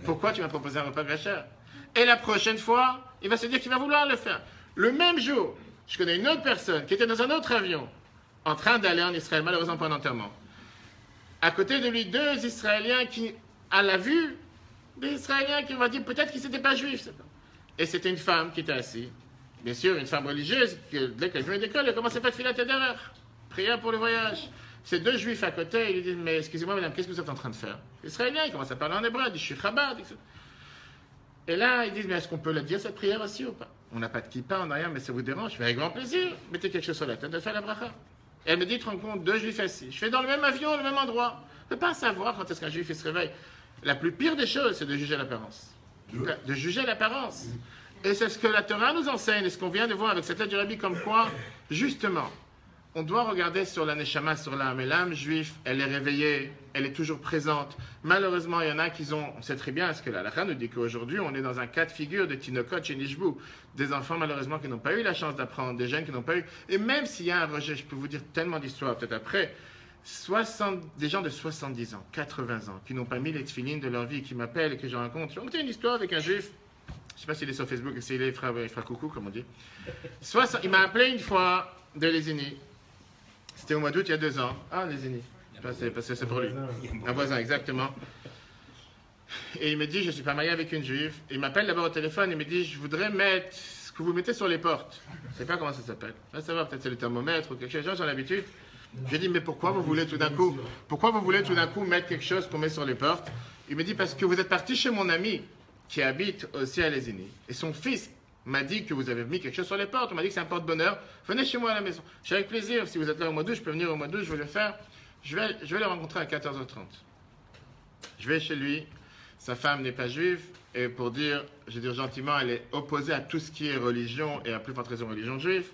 Pourquoi tu m'as proposé un repas kasher? Et la prochaine fois, il va se dire qu'il va vouloir le faire. Le même jour, je connais une autre personne qui était dans un autre avion, en train d'aller en Israël, malheureusement pour un enterrement. À côté de lui, deux Israéliens qui, à la vue, des Israéliens qui, on va dire, peut-être qu'ils n'étaient pas juifs. Et c'était une femme qui était assise. Bien sûr, une femme religieuse, que, dès qu'elle venait d'école, elle commençait à faire filer derrière. Prière pour le voyage. Ces deux juifs à côté, ils lui disent, mais excusez-moi madame, qu'est-ce que vous êtes en train de faire? L'Israélien, il commence à parler en hébreu, il dit, je suis Chabad, etc. Et là, ils disent, mais est-ce qu'on peut le dire cette prière aussi ou pas? On n'a pas de kippa, on n'a rien, mais ça vous dérange? Je fais avec grand plaisir, mettez quelque chose sur la tête, de faire la bracha. Et elle me dit, tu te rends compte, deux juifs assis. Je fais dans le même avion, le même endroit. On ne peut pas savoir quand est-ce qu'un juif il se réveille. La plus pire des choses, c'est de juger l'apparence. De juger l'apparence. Et c'est ce que la Torah nous enseigne, et ce qu'on vient de voir avec cette lettre du Rabbi, comme quoi, justement, on doit regarder sur la neshama, sur l'âme. Et l'âme juive, elle est réveillée, elle est toujours présente. Malheureusement, il y en a qui ont, on sait très bien ce que la halakha nous dit qu'aujourd'hui, on est dans un cas de figure de Tinokot chez Nishbu. Des enfants, malheureusement, qui n'ont pas eu la chance d'apprendre, des jeunes qui n'ont pas eu. Et même s'il y a un rejet, je peux vous dire tellement d'histoires, peut-être après, des gens de 70 ans, 80 ans, qui n'ont pas mis les tefilines de leur vie, qui m'appellent et que je rencontre. J'ai rencontré une histoire avec un juif, je ne sais pas s'il est sur Facebook, s'il est, il fera coucou, comme on dit. Il m'a appelé une fois de Lézini. C'était au mois d'août, il y a 2 ans. Ah, Lézini. Parce que c'est pour lui. Un voisin, exactement. Et il me dit, je ne suis pas marié avec une juive. Il m'appelle d'abord au téléphone, il me dit, je voudrais mettre ce que vous mettez sur les portes. Je ne sais pas comment ça s'appelle. Là, ça va, peut-être c'est le thermomètre ou quelque chose, j'ai l'habitude. J'ai dit, mais pourquoi vous voulez tout d'un coup mettre quelque chose qu'on met sur les portes? Il me dit, parce que vous êtes parti chez mon ami qui habite aussi à Lézini. Et son fils m'a dit que vous avez mis quelque chose sur les portes. On m'a dit que c'est un porte-bonheur. Venez chez moi à la maison. Je suis avec plaisir. Si vous êtes là au mois d'août, je peux venir au mois d'août, je vais le faire. Je vais le rencontrer à 14h30. Je vais chez lui. Sa femme n'est pas juive. Et pour dire, je vais dire gentiment, elle est opposée à tout ce qui est religion et à plus forte raison religion juive.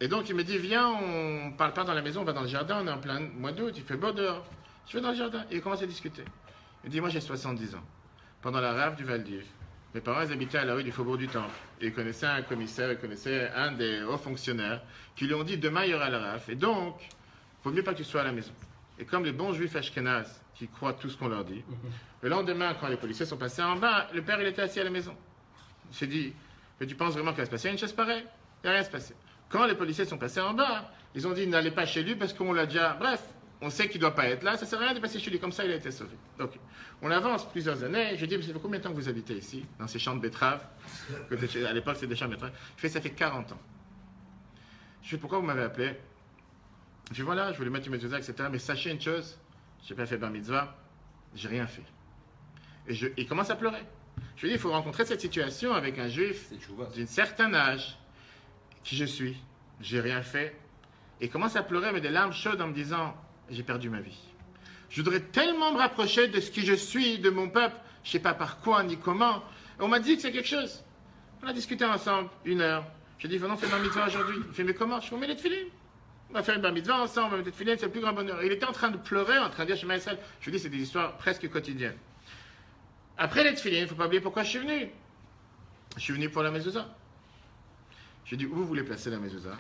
Et donc il me dit, viens, on ne parle pas dans la maison, on va dans le jardin, on est en plein mois d'août, il fait beau dehors. Je vais dans le jardin. Et il commence à discuter. Il dit, moi j'ai 70 ans. Pendant la rave du Val d'Iv, mes parents ils habitaient à la rue du Faubourg du Temple. Et ils connaissaient un commissaire, ils connaissaient un des hauts fonctionnaires qui lui ont dit, demain il y aura la rave. Et donc, il vaut mieux pas que tu sois à la maison. Et comme les bons juifs ashkénazes qui croient tout ce qu'on leur dit, le lendemain, quand les policiers sont passés en bas, le père il était assis à la maison. Il s'est dit, mais tu penses vraiment qu'il va se passer une chose pareille? Il n'y a rien à se passer. Quand les policiers sont passés en bas, ils ont dit n'allez pas chez lui parce qu'on l'a déjà. Bref, on sait qu'il ne doit pas être là, ça ne sert à rien de passer chez lui, comme ça il a été sauvé. Donc, on avance plusieurs années. Je dis, mais ça fait combien de temps que vous habitez ici, dans ces champs de betteraves? À l'époque, c'était des champs de betteraves. Je fais, ça fait 40 ans. Je fais, pourquoi vous m'avez appelé? Je dis, voilà, je voulais mettre une mezuzah, etc. Mais sachez une chose, je n'ai pas fait bar mitzvah, j'ai rien fait. Et il commence à pleurer. Je lui dis, il faut rencontrer cette situation avec un juif d'un certain âge. Qui je suis, j'ai rien fait, et commence à pleurer avec des larmes chaudes en me disant, j'ai perdu ma vie. Je voudrais tellement me rapprocher de ce qui je suis, de mon peuple, je ne sais pas par quoi ni comment. Et on m'a dit que c'est quelque chose. On a discuté ensemble 1 heure. J'ai dit, venons, on fait bar mitzvah aujourd'hui. Il fait, mais comment? Je fais, on met les tefilines. On va faire une bar mitzvah ensemble, on va mettre les tefilines, c'est le plus grand bonheur. Et il était en train de pleurer, en train de dire chez Maïsraël. Je lui dis, c'est des histoires presque quotidiennes. Après les tefilines, il ne faut pas oublier pourquoi je suis venu. Je suis venu pour la mezuzah. Je dis, où vous voulez placer la mezuzah?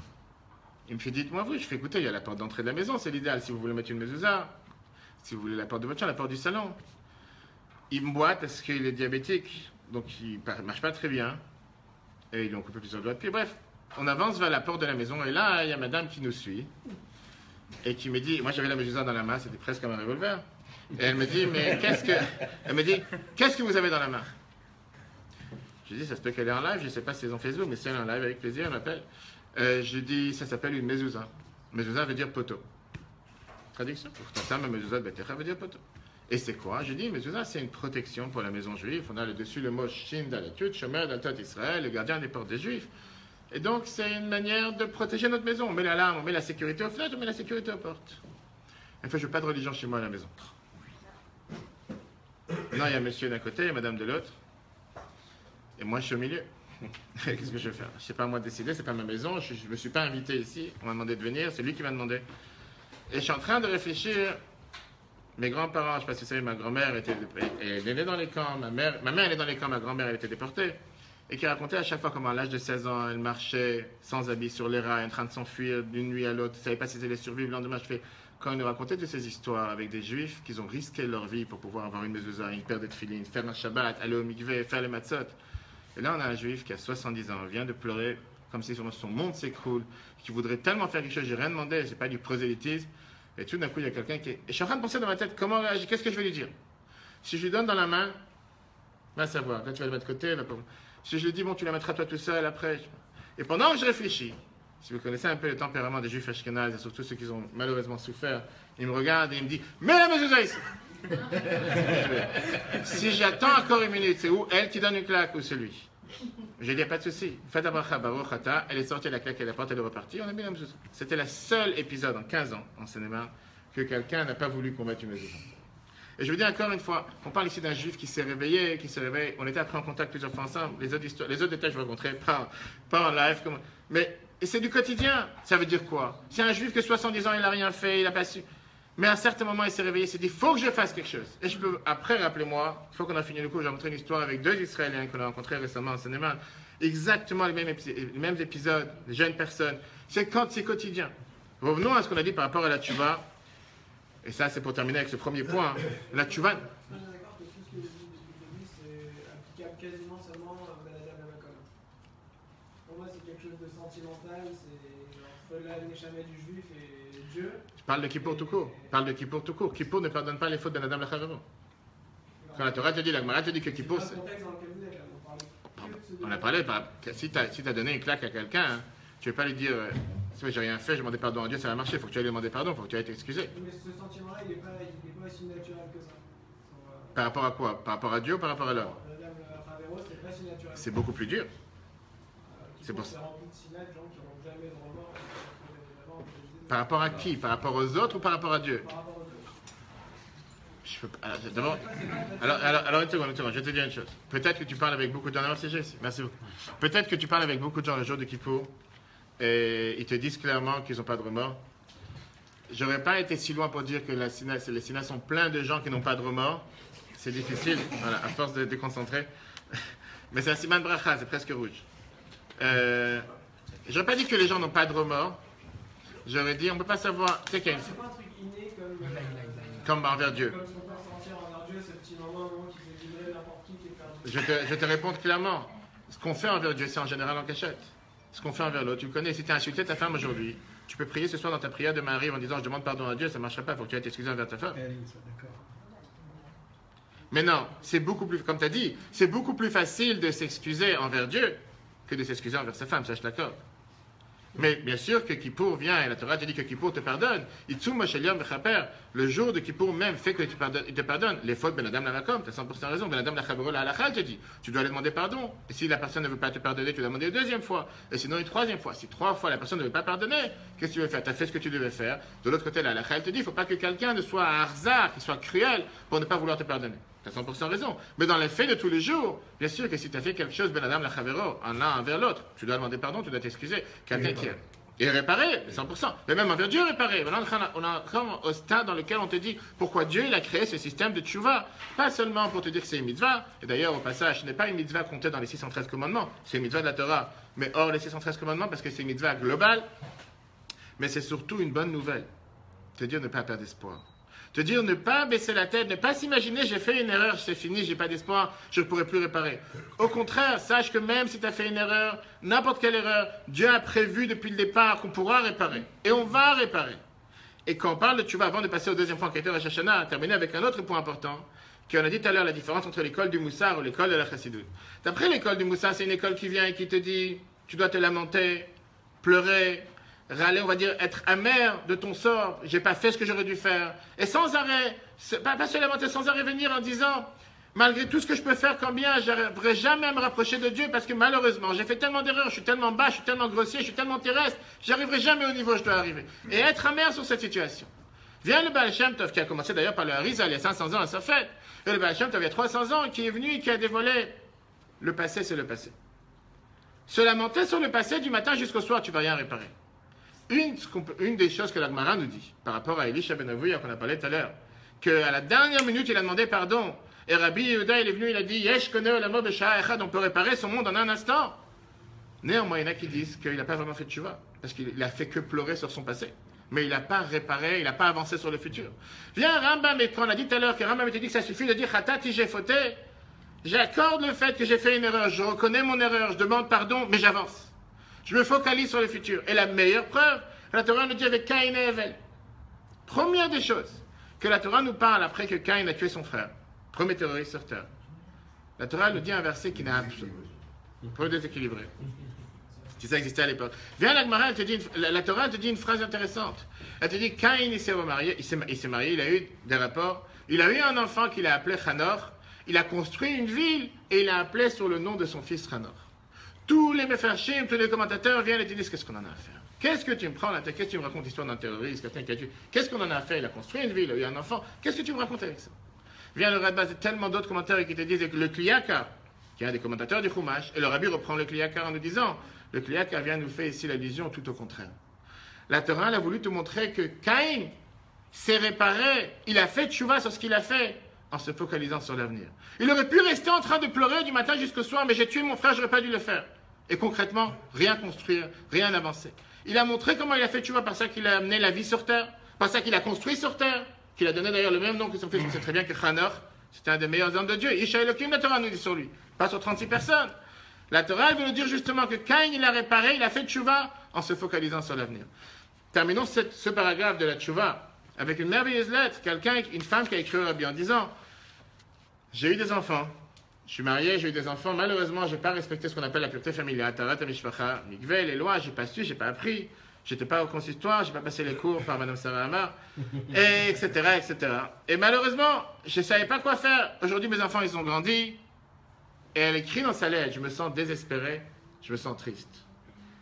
Il me fait, dites-moi vous. Je fais, écoutez, il y a la porte d'entrée de la maison, c'est l'idéal. Si vous voulez mettre une mezuzah, si vous voulez la porte de votre chambre, la porte du salon. Il me boite parce qu'il est diabétique, donc il ne marche pas très bien. Et ils lui ont coupé plusieurs doigts de pied. Bref, on avance vers la porte de la maison, et là, il y a madame qui nous suit, et qui me dit, moi j'avais la mezuzah dans la main, c'était presque comme un revolver. Et elle me dit, mais qu'est-ce que vous avez dans la main? Je dis, ça se peut qu'elle est en live, je ne sais pas si c'est en Facebook, mais si elle est en live, avec plaisir, elle m'appelle. Je dis, ça s'appelle une mezuzah. Mezuzah veut dire poteau. Traduction. Pour ta femme, mezuzah de Betecha veut dire poteau. Et c'est quoi? Je dis, mezuzah, c'est une protection pour la maison juive. On a le dessus le mot Shin Dalatut, Shomer Daltot Israël, le gardien des portes des juifs. Et donc, c'est une manière de protéger notre maison. On met l'alarme, on met la sécurité aux fenêtres, on met la sécurité aux portes. Une fois, je veux pas de religion chez moi à la maison. Non, il y a monsieur d'un côté et madame de l'autre. Et moi, je suis au milieu. Qu'est-ce que je vais faire? Je ne sais pas à moi de décider, c'est pas ma maison, je ne me suis pas invité ici, on m'a demandé de venir, c'est lui qui m'a demandé. Et je suis en train de réfléchir. Mes grands-parents, je ne sais pas si vous savez, ma grand-mère elle est née dans les camps, ma mère elle est dans les camps, ma grand-mère elle était déportée. Et qui racontait à chaque fois comment à l'âge de 16 ans, elle marchait sans habit sur les rails, en train de s'enfuir d'une nuit à l'autre, elle ne savait pas si elle allait survivre. Le lendemain, quand elle nous racontait toutes ces histoires avec des juifs qui ont risqué leur vie pour pouvoir avoir une mezuzah, une paire de tefilines, faire un shabbat, aller au mikveh, faire les matzot. Et là, on a un juif qui a 70 ans, vient de pleurer comme si son monde s'écroule, qui voudrait tellement faire quelque chose, j'ai rien demandé, c'est pas du prosélytisme. Et tout d'un coup, il y a quelqu'un qui est... Et je suis en train de penser dans ma tête, comment réagir, qu'est-ce que je vais lui dire? Si je lui donne dans la main, va savoir, quand tu vas le mettre de côté, va pas... Si je lui dis, bon, tu la mettras toi tout seul après. Et pendant que je réfléchis, si vous connaissez un peu le tempérament des juifs ashkénazes, et surtout ceux qui ont malheureusement souffert, il me regarde et il me dit, mets la mezuzah ici. Si j'attends encore 1 minute, c'est où elle qui donne une claque ou celui? J'ai dit, pas de souci. Faites abracha, baruch ata. Elle est sortie, elle a claqué la porte, elle est repartie. On a mis la mezuzah. C'était le seul épisode en 15 ans en cinéma que quelqu'un n'a pas voulu qu'on mette une mezuzah. Et je vous dis encore une fois, on parle ici d'un juif qui s'est réveillé, qui se réveille. On était après en contact plusieurs fois ensemble. Les autres détails, je vous raconterai pas en live. Mais Et c'est du quotidien. Ça veut dire quoi? C'est un juif que 70 ans, il n'a rien fait, il n'a pas su. Mais à un certain moment, il s'est réveillé, il s'est dit, il faut que je fasse quelque chose. Et je peux, après, rappelez-moi, il faut qu'on a fini le cours, j'ai montré une histoire avec 2 Israéliens qu'on a rencontrés récemment en Seine-et-Marne. Exactement les mêmes épisodes, les jeunes personnes. C'est quand c'est quotidien. Revenons à ce qu'on a dit par rapport à la tchouva. Et ça, c'est pour terminer avec ce premier point. La tchouva. On est d'accord que tout ce que je dis depuis le début, c'est applicable quasiment seulement à Ben Adam Lamakom. Pour moi, c'est quelque chose de sentimental, c'est entre la Neshama du juif et Dieu. Je parle de Kippour tout court. Je parle de Kippour tout court. Kippour ne pardonne pas les fautes de Adam Lachavero. Quand la Torah te dit, la Gemara te dit que Kippour, c'est. C'est le contexte dans lequel vous êtes, là, On a parlé, si tu as donné une claque à quelqu'un, hein, tu ne veux pas lui dire j'ai rien fait, je demandais pardon à Dieu, ça va marcher, il faut que tu ailles lui demander pardon, il faut que tu ailles t'excuser. Mais ce sentiment-là, il n'est pas aussi naturel que ça. Par rapport à quoi? Par rapport à Dieu ou par rapport à l'homme? Madame Ravero, c'est pas si naturel. C'est beaucoup plus dur. C'est pour ça. rempli de sinats, de gens qui n'ont jamais de remords. Par rapport à qui? Par rapport aux autres ou par rapport à Dieu? Par rapport aux autres. Je peux pas. Alors une seconde, je vais te dire une chose. Peut-être que tu parles avec beaucoup de gens. Merci beaucoup. Peut-être que tu parles avec beaucoup de gens le jour de Kippour et ils te disent clairement qu'ils n'ont pas de remords. J'aurais pas été si loin pour dire que les sinats sont pleins de gens qui n'ont pas de remords. C'est difficile, voilà, à force de déconcentrer. Mais c'est un siman bracha, c'est presque rouge. J'aurais pas dit que les gens n'ont pas de remords. J'aurais dit, on peut pas savoir. Tu sais qu'il y a une... C'est pas un truc inné comme envers Dieu. Comme son père sentir envers Dieu, ce petit moment qui fait vibrer n'importe qui est perdu. Je te réponds clairement. Ce qu'on fait envers Dieu, c'est en général en cachette. Ce qu'on fait envers l'autre, tu le connais. Si tu as insulté ta femme aujourd'hui, tu peux prier ce soir dans ta prière de Marie en disant je demande pardon à Dieu, ça ne marchera pas, il faut que tu ailles t'excuser envers ta femme. Mais non, c'est beaucoup plus, comme tu as dit, c'est beaucoup plus facile de s'excuser envers Dieu que de s'excuser envers sa femme, ça je l'accorde. Mais bien sûr que Kippour vient, et la Torah te dit que Kippour te pardonne. Le jour de Kippour même fait que il te pardonne. Les fautes, Ben Adam Lamakom, tu as 100% raison. Ben Adam Lachavero la halakha te dit. Tu dois aller demander pardon. Et si la personne ne veut pas te pardonner, tu dois demander une deuxième fois. Et sinon une troisième fois. Si 3 fois la personne ne veut pas pardonner, qu'est-ce que tu veux faire? Tu as fait ce que tu devais faire. De l'autre côté, la halakha te dit il ne faut pas que quelqu'un ne soit arzar, qu'il soit cruel pour ne pas vouloir te pardonner. Tu as 100% raison. Mais dans les faits de tous les jours, bien sûr que si tu as fait quelque chose, Ben Adam Lachavero, en l'un envers l'autre, tu dois demander pardon, tu dois t'excuser. Quelqu'un qui est. Et réparer, 100%. Mais même envers Dieu réparer. Maintenant, on est encore au stade dans lequel on te dit pourquoi Dieu il a créé ce système de tchouva. Pas seulement pour te dire que c'est une mitzvah. Et d'ailleurs, au passage, ce n'est pas une mitzvah comptée dans les 613 commandements. C'est une mitzvah de la Torah. Mais hors les 613 commandements, parce que c'est une mitzvah globale. Mais c'est surtout une bonne nouvelle. Te dire ne pas perdre espoir. Te dire ne pas baisser la tête, ne pas s'imaginer j'ai fait une erreur, c'est fini, j'ai pas d'espoir, je ne pourrai plus réparer. Au contraire, sache que même si tu as fait une erreur, n'importe quelle erreur, Dieu a prévu depuis le départ qu'on pourra réparer. Et on va réparer. Et quand on parle de tchouva, avant de passer au deuxième point qui était Rosh Hashanah, terminer avec un autre point important, qu'on a dit tout à l'heure, la différence entre l'école du Moussar ou l'école de la Chassidoute. D'après l'école du Moussar, c'est une école qui vient et qui te dit, tu dois te lamenter, pleurer, râler, on va dire, être amer de ton sort, j'ai pas fait ce que j'aurais dû faire, et sans arrêt, pas se lamenter, sans arrêt venir en disant, malgré tout ce que je peux faire comme bien, je n'arriverai jamais à me rapprocher de Dieu, parce que malheureusement, j'ai fait tellement d'erreurs, je suis tellement bas, je suis tellement grossier, je suis tellement terrestre, j'arriverai jamais au niveau où je dois arriver. Et être amer sur cette situation. Vient le Baal Shem Tov, qui a commencé d'ailleurs par le Harizal il y a 500 ans à sa fête, et le Baal Shem Tov il y a 300 ans, qui est venu et qui a dévoilé, le passé c'est le passé. Se lamenter sur le passé du matin jusqu'au soir, tu ne vas rien réparer. Une des choses que la Gemara nous dit, par rapport à Elisha ben Avouya qu'on a parlé tout à l'heure, qu'à la dernière minute, il a demandé pardon. Et Rabbi Yehuda, il est venu, il a dit, Yesh kone olamo b'sha'a echad, on peut réparer son monde en un instant. Néanmoins, il y en a qui disent qu'il n'a pas vraiment fait de tchouva, parce qu'il a fait que pleurer sur son passé. Mais il n'a pas réparé, il n'a pas avancé sur le futur. Viens Rambam, et quand on a dit tout à l'heure que Rambam était dit que ça suffit de dire, Khatati, j'ai fauté, j'accorde le fait que j'ai fait une erreur, je reconnais mon erreur, je demande pardon, mais j'avance. Je me focalise sur le futur. Et la meilleure preuve, la Torah nous dit avec Caïn et Hevel. Première des choses que la Torah nous parle après que Caïn a tué son frère. Premier terroriste sur terre. La Torah nous dit un verset qui n'a absolument pas déséquilibré. Si ça existait à l'époque. Viens la Gemara, la Torah te dit une phrase intéressante. Elle te dit Caïn, il s'est remarié, il s'est marié, il a eu des rapports. Il a eu un enfant qu'il a appelé Hanor. Il a construit une ville et il l'a appelé sur le nom de son fils Hanor. Tous les mefarshim, tous les commentateurs viennent et te disent qu'est-ce qu'on en a à faire. Qu'est-ce que tu me prends là? Qu'est-ce que tu me racontes l'histoire d'un terroriste, quelqu'un qui a tué? Qu'est-ce qu'on en a à faire? Il a construit une ville, il a eu un enfant. Qu'est-ce que tu me racontes avec ça? Vient le Rabbah, c'est tellement d'autres commentaires qui te disent que le Kliyaka, qui est un des commentateurs du Chumash, et le Rabbi reprend le Kliyaka en nous disant Le Kliakar vient nous faire ici l'allusion tout au contraire. La Torah elle a voulu te montrer que Caïn s'est réparé, il a fait tchouva sur ce qu'il a fait en se focalisant sur l'avenir. Il aurait pu rester en train de pleurer du matin jusqu'au soir, mais j'ai tué mon frère, j'aurais pas dû le faire. Et concrètement, rien construire, rien avancer. Il a montré comment il a fait tchouva par ça qu'il a amené la vie sur terre, par ça qu'il a construit sur terre, qu'il a donné d'ailleurs le même nom que son fils, on sait très bien que Hanor, c'était un des meilleurs hommes de Dieu. Isha Elohim, la Torah nous dit sur lui, pas sur 36 personnes. La Torah elle veut nous dire justement que Caïn, il a réparé, il a fait tchouva en se focalisant sur l'avenir. Terminons ce paragraphe de la tchouva avec une merveilleuse lettre, une femme qui a écrit au Rabbi en disant « J'ai eu des enfants, je suis marié, j'ai eu des enfants, malheureusement, je n'ai pas respecté ce qu'on appelle la pureté familiale, Tarat HaMishpacha, Mikveh, les lois, je n'ai pas su, je n'ai pas appris, je n'étais pas au consistoire, je n'ai pas passé les cours par Madame Sarah Hamar, etc., etc. Et malheureusement, je ne savais pas quoi faire. Aujourd'hui, mes enfants, ils ont grandi, et elle écrit dans sa lettre, je me sens désespéré, je me sens triste.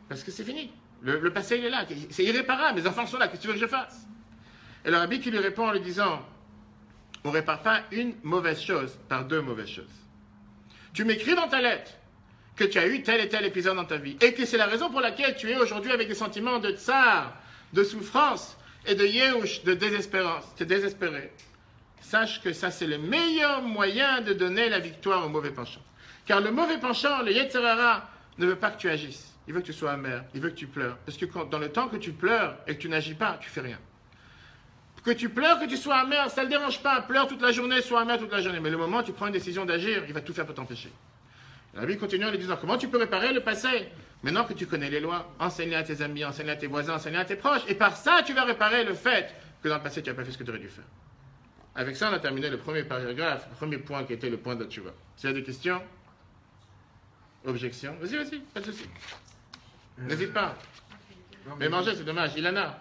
Parce que c'est fini. Le passé, il est là. C'est irréparable. Mes enfants sont là. Qu'est-ce que tu veux que je fasse? Et le Rabbi qui lui répond en lui disant, on ne répare pas une mauvaise chose par deux mauvaises choses. Tu m'écris dans ta lettre que tu as eu tel et tel épisode dans ta vie et que c'est la raison pour laquelle tu es aujourd'hui avec des sentiments de tsar, de souffrance et de yéhouch, de désespérance. Tu es désespéré. Sache que ça, c'est le meilleur moyen de donner la victoire au mauvais penchant. Car le mauvais penchant, le Yetzer Hara, ne veut pas que tu agisses. Il veut que tu sois amer, il veut que tu pleures. Parce que dans le temps que tu pleures et que tu n'agis pas, tu fais rien. Que tu pleures, que tu sois amer, ça ne le dérange pas. Pleure toute la journée, sois amer toute la journée. Mais le moment où tu prends une décision d'agir, il va tout faire pour t'empêcher. La Bible continue en lui disant, comment tu peux réparer le passé? Maintenant que tu connais les lois, enseigne à tes amis, enseigne à tes voisins, enseigne à tes proches. Et par ça, tu vas réparer le fait que dans le passé, tu n'as pas fait ce que tu aurais dû faire. Avec ça, on a terminé le premier paragraphe, le premier point qui était le point de Tchouva. S'il y a des questions? Objections? Vas-y, pas de souci. N'hésite pas. Mais manger, c'est dommage. Ilana,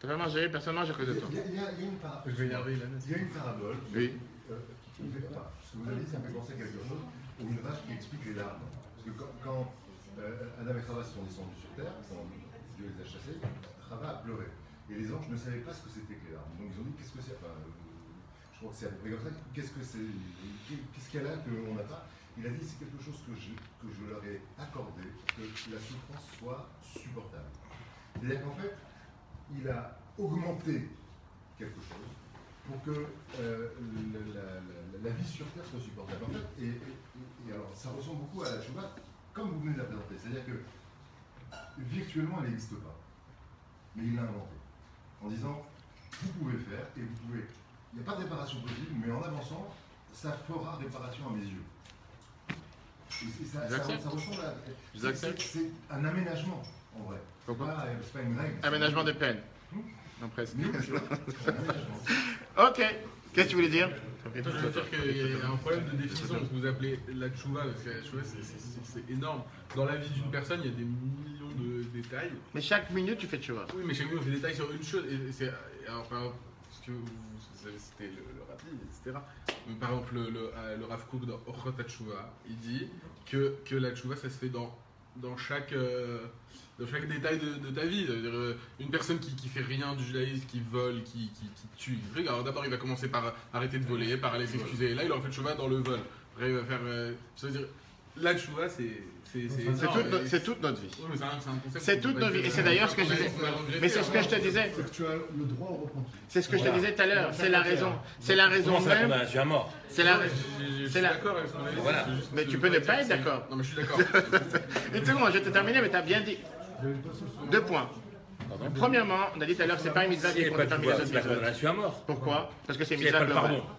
tu vas manger, personne ne mange à cause de toi. Il y a une parabole. Je vais énerver Ilana. Il y a une parabole. Oui. Qui me fait pas. Ce que vous avez dit, ça me fait penser à quelque chose. Au Midrash qui explique les larmes. Parce que quand Adam et Chava sont descendus sur terre, quand Dieu les a chassés, Chava a pleuré. Et les anges ne savaient pas ce que c'était que les larmes. Donc ils ont dit, qu'est-ce que c'est? Enfin, je crois que c'est à peu près comme ça. Qu'est-ce que c'est? Qu'est-ce qu'elle a qu'on n'a pas? Il a dit, c'est quelque chose que je leur ai accordé, que la souffrance soit supportable. C'est-à-dire qu'en fait, il a augmenté quelque chose pour que la vie sur Terre soit supportable. En fait, et alors, ça ressemble beaucoup à la Tchouva, comme vous venez de la présenter. C'est-à-dire que virtuellement, elle n'existe pas. Mais il l'a inventée. En disant, vous pouvez faire, et vous pouvez. Il n'y a pas de réparation possible, mais en avançant, ça fera réparation à mes yeux. Et ça ressemble à. C'est un aménagement, en vrai. Pourquoi? C'est pas une règle. Aménagement de peine. Non, presque. Ok. Qu'est-ce que tu voulais dire? Je veux dire qu'il y a un problème de définition, ce que vous appelez la tchouva, parce que la tchouva c'est énorme. Dans la vie d'une personne, il y a des millions de détails. Mais chaque minute, tu fais tchouva. Oui, mais chaque minute, on fait des détails sur une chose. Alors, par exemple, ce que vous savez, c'était le rapide, etc. Mais par exemple, le Rav Kook dans Orchot HaTchouva, il dit que la tchouva, ça se fait dans chaque détail de ta vie. C'est-à-dire, une personne qui fait rien du judaïsme, qui vole, qui tue. Alors d'abord, il va commencer par arrêter de voler, par aller s'excuser. Et là, il aura fait tchouva dans le vol. Après, il va faire. C'est-à-dire, la tchouva, c'est toute notre vie. Oui, c'est un concept. C'est toute notre vie. Et c'est d'ailleurs ce que je disais. Mais c'est ce que je te disais. C'est que tu as le droit au repentir. C'est ce que je te disais tout à l'heure. C'est la raison. C'est la raison Comment ça, même. condamnation à mort? C'est la. Je suis d'accord avec ce qu'on a dit. Voilà. Mais tu peux ne pas être d'accord. Non, mais je suis d'accord. Une seconde, je vais te terminer, mais tu as bien dit. 2 points. Pardon. Premièrement, on a dit tout à l'heure, c'est pas une mitzvah qui compte parmi les autres C'est la mitzvahs. condamnation à mort. Pourquoi? Parce que c'est une S'il n'y a mitzvah pas le globale. pardon.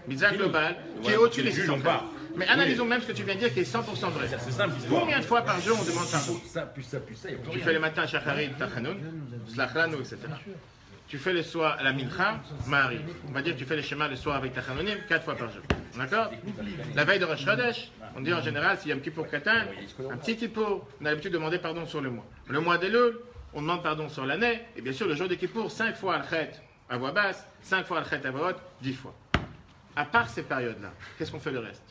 Mitzvah globale qui est Ouais, au-dessus les des juges 613. ont pas. Mais analysons même ce que tu viens de dire qui est 100% vrai. C'est simple. l'histoire. Combien de fois par jour on demande pardon? Ça, plus ça, il n'y a plus Tu rien. fais le matin Shacharit, Tachanoun, Slachlanu, etc. Tu fais le soir la Mincha, Mahari. On va dire que tu fais le schéma le soir avec Tachanonim 4 fois par jour. D'accord? La veille de Rosh Chodesh, on dit en général s'il y a un Kippour Katan, un petit Kippour, on a l'habitude de demander pardon sur le mois. Le mois d'Elul, on demande pardon sur l'année. Et bien sûr, le jour de Kippour, 5 fois Al-Chet à voix basse, 5 fois Al-Chet à voix haute, 10 fois. À part ces périodes-là, qu'est-ce qu'on fait le reste?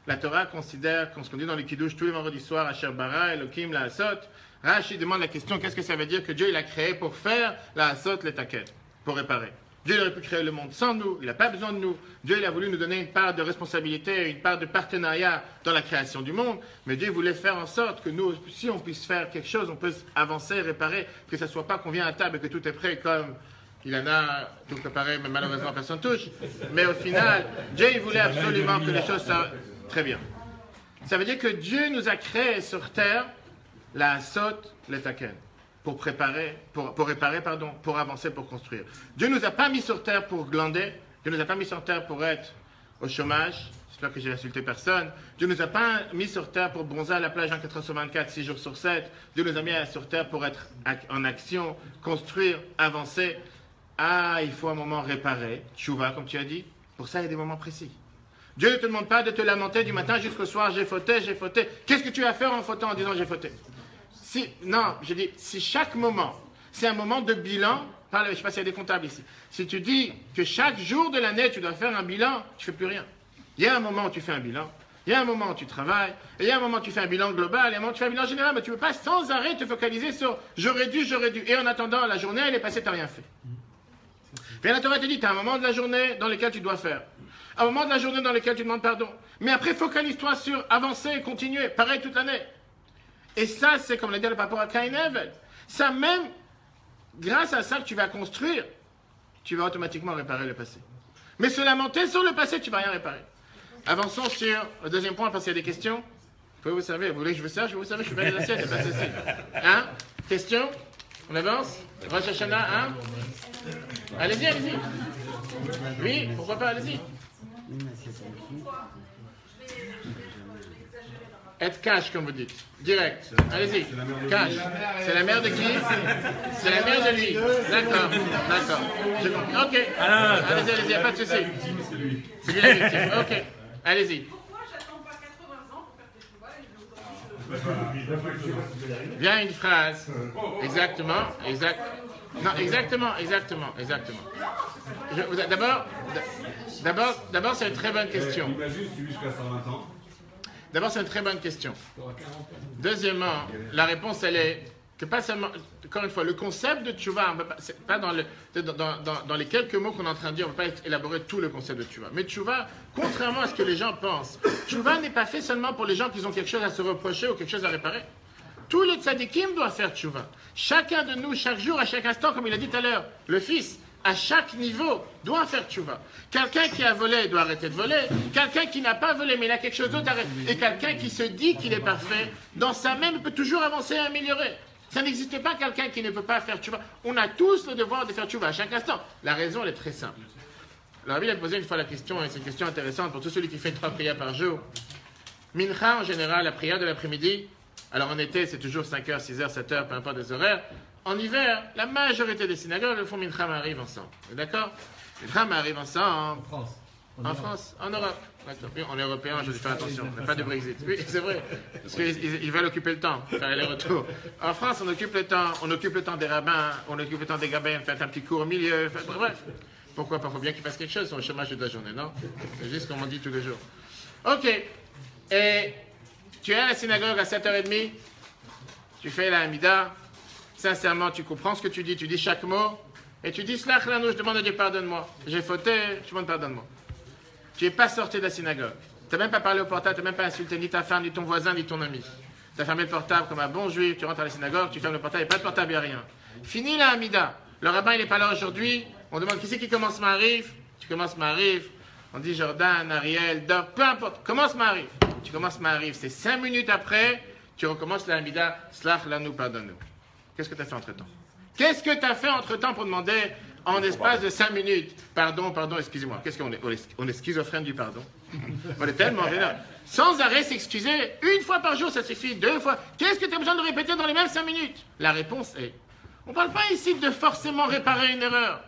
La Torah considère, qu'on se dit dans les Kiddush tous les vendredis soirs, Asher Bara, Elohim, la Asot. Rashi demande la question, qu'est-ce que ça veut dire que Dieu il a créé pour faire la Asot, les Taket, pour réparer? Dieu aurait pu créer le monde sans nous, il n'a pas besoin de nous. Dieu il a voulu nous donner une part de responsabilité, une part de partenariat dans la création du monde, mais Dieu voulait faire en sorte que nous, si on puisse faire quelque chose, on puisse avancer, réparer, que ce ne soit pas qu'on vient à table et que tout est prêt comme il en a tout préparé, mais malheureusement personne ne touche. Mais au final, Dieu il voulait absolument que les choses soient très bien. Ça veut dire que Dieu nous a créés sur terre la saute, le taken. Pour réparer, pour avancer, pour construire. Dieu ne nous a pas mis sur terre pour glander, Dieu ne nous a pas mis sur terre pour être au chômage, j'espère que j'ai insulté personne. Dieu ne nous a pas mis sur terre pour bronzer à la plage 24 heures sur 24, 6 jours sur 7. Dieu nous a mis sur terre pour être en action, construire, avancer. Ah, il faut un moment réparer, tchouva, comme tu as dit. Pour ça, il y a des moments précis. Dieu ne te demande pas de te lamenter du matin jusqu'au soir, j'ai fauté, j'ai fauté. Qu'est-ce que tu vas faire en fautant en disant j'ai fauté? Non, je dis, si chaque moment, c'est un moment de bilan, je ne sais pas s'il y a des comptables ici, si tu dis que chaque jour de l'année, tu dois faire un bilan, tu ne fais plus rien. Il y a un moment où tu fais un bilan, il y a un moment où tu travailles, et il y a un moment où tu fais un bilan global, et un moment où tu fais un bilan général, mais tu ne peux pas sans arrêt te focaliser sur j'aurais dû, et en attendant, la journée, elle est passée, tu n'as rien fait. Bien, la Torah te dit, tu as un moment de la journée dans lequel tu dois faire, un moment de la journée dans lequel tu demandes pardon, mais après, focalise-toi sur avancer et continuer, pareil toute l'année. Et ça, c'est comme l'a dit par rapport à Caïn et Abel. Ça même, grâce à ça que tu vas construire, tu vas automatiquement réparer le passé. Mais se lamenter sur le passé, tu ne vas rien réparer. Avançons sur le deuxième point, parce qu'il y a des questions. Vous pouvez vous servir. Vous voulez que je vous serve? Je vais vous servir, je suis pas les assiettes, c'est pas ceci. Hein? Question? On avance? Rosh Hashanah, hein? Allez-y, allez-y. Oui, pourquoi pas, allez-y. Être cash, comme vous dites. Direct. Allez-y. Cash. C'est la mère de qui? C'est la mère de lui. D'accord. D'accord. J'ai compris. Ok. Allez-y, allez-y. Il n'y a pas de souci. C'est lui la victime. Ok. Allez-y. Pourquoi j'attends pas 80 ans pour faire tes choix? Bien une phrase. Exactement. Non, exactement. D'abord, c'est une très bonne question. Imagine si tu vis jusqu'à 120 ans. D'abord, c'est une très bonne question. Deuxièmement, la réponse, elle est que pas seulement, encore une fois, le concept de tchouva, c'est pas dans les quelques mots qu'on est en train de dire, on ne peut pas élaborer tout le concept de tchouva. Mais tchouva, contrairement à ce que les gens pensent, tchouva n'est pas fait seulement pour les gens qui ont quelque chose à se reprocher ou quelque chose à réparer. Tous les tzadikim doivent faire tchouva. Chacun de nous, chaque jour, à chaque instant, comme il a dit tout à l'heure, le fils, à chaque niveau, doit faire tchouva. Quelqu'un qui a volé doit arrêter de voler. Quelqu'un qui n'a pas volé, mais il a quelque chose d'autre à arrêter. Et quelqu'un qui se dit qu'il est parfait, dans sa même, peut toujours avancer et améliorer. Ça n'existe pas quelqu'un qui ne peut pas faire tchouva. On a tous le devoir de faire tchouva à chaque instant. La raison, elle est très simple. Le Rabbi a posé une fois la question, et c'est une question intéressante pour tous celui qui fait 3 prières par jour. Mincha, en général, la prière de l'après-midi. Alors en été, c'est toujours 5h, 6h, 7h, peu importe les horaires. En hiver, la majorité des synagogues le font Mincha Ma'ariv ensemble. D'accord? Mincha Ma'ariv ensemble. En France, en Europe. Oui, on est européen, je dois faire attention. On n'a pas de Brexit. Oui, c'est vrai. Parce qu'ils veulent occuper le temps, faire les retours. En France, on occupe le temps des rabbins, on occupe le temps des gabins, faire un petit cours au milieu. Bref. Pourquoi pas? Il faut bien qu'ils fassent quelque chose sur le chômage de la journée, non? C'est juste comme on dit tous les jours. Ok. Et tu es à la synagogue à 7h30, tu fais la Hamida. Sincèrement, tu comprends ce que tu dis chaque mot, et tu dis, Slach Lanu, je demande à Dieu, pardonne-moi. J'ai fauté, je demande pardonne-moi. Tu n'es pas sorti de la synagogue. Tu n'as même pas parlé au portable, tu n'as même pas insulté ni ta femme, ni ton voisin, ni ton ami. Tu as fermé le portable comme un bon juif, tu rentres à la synagogue, tu fermes le portable, il n'y a pas de portable, il n'y a rien. Fini la Hamida. Le rabbin, il n'est pas là aujourd'hui. On demande, qui c'est qui commence Ma'ariv? Tu commences Ma'ariv. On dit Jordan, Ariel, Dov, peu importe. Commence Ma'ariv. Tu commences Ma'ariv. C'est 5 minutes après, tu recommences la Hamida, Slach Lanu, pardonne-nous. Qu'est-ce que tu as fait entre-temps? Qu'est-ce que tu as fait entre-temps pour demander en espace de 5 minutes? Pardon, excusez-moi. Qu'est-ce qu'on est? On est schizophrène du pardon. On est tellement vénère. Sans arrêt s'excuser, 1 fois par jour, ça suffit, 2 fois. Qu'est-ce que tu as besoin de répéter dans les mêmes 5 minutes? La réponse est, on ne parle pas ici de forcément réparer une erreur.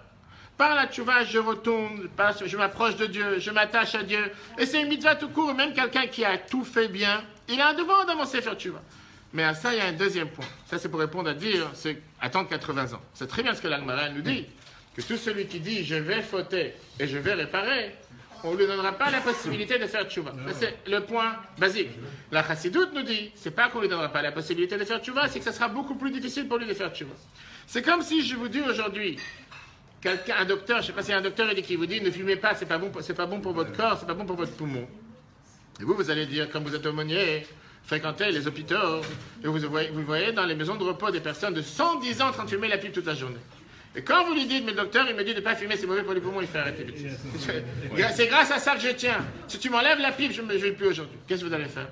Par la tchouva, je retourne, je m'approche de Dieu, je m'attache à Dieu. Et c'est une mitzvah tout court. Même quelqu'un qui a tout fait bien, il a un devoir d'avancer faire tchouva. Mais à ça, il y a un deuxième point. Ça, c'est pour répondre à dire, c'est attendre 80 ans. C'est très bien ce que l'Agmara nous dit, que tout celui qui dit, je vais fauter et je vais réparer, on ne lui donnera pas la possibilité de faire tchouva. C'est le point basique. La Chassidoute nous dit, c'est pas qu'on ne lui donnera pas la possibilité de faire tchouva, c'est que ça sera beaucoup plus difficile pour lui de faire tchouva. C'est comme si je vous dis aujourd'hui, un docteur, je ne sais pas si un docteur qui vous dit ne fumez pas, c'est pas bon pour votre corps, c'est pas bon pour votre poumon. Et vous allez dire, comme vous êtes aumônier, fréquentez les hôpitaux, et vous voyez dans les maisons de repos des personnes de 110 ans en train de fumer la pipe toute la journée. Et quand vous lui dites, mais le docteur, il me dit de ne pas fumer, c'est mauvais pour les poumons, il fait arrêter vite. C'est grâce à ça que je tiens. Si tu m'enlèves la pipe, je ne vais plus aujourd'hui. Qu'est-ce que vous allez faire?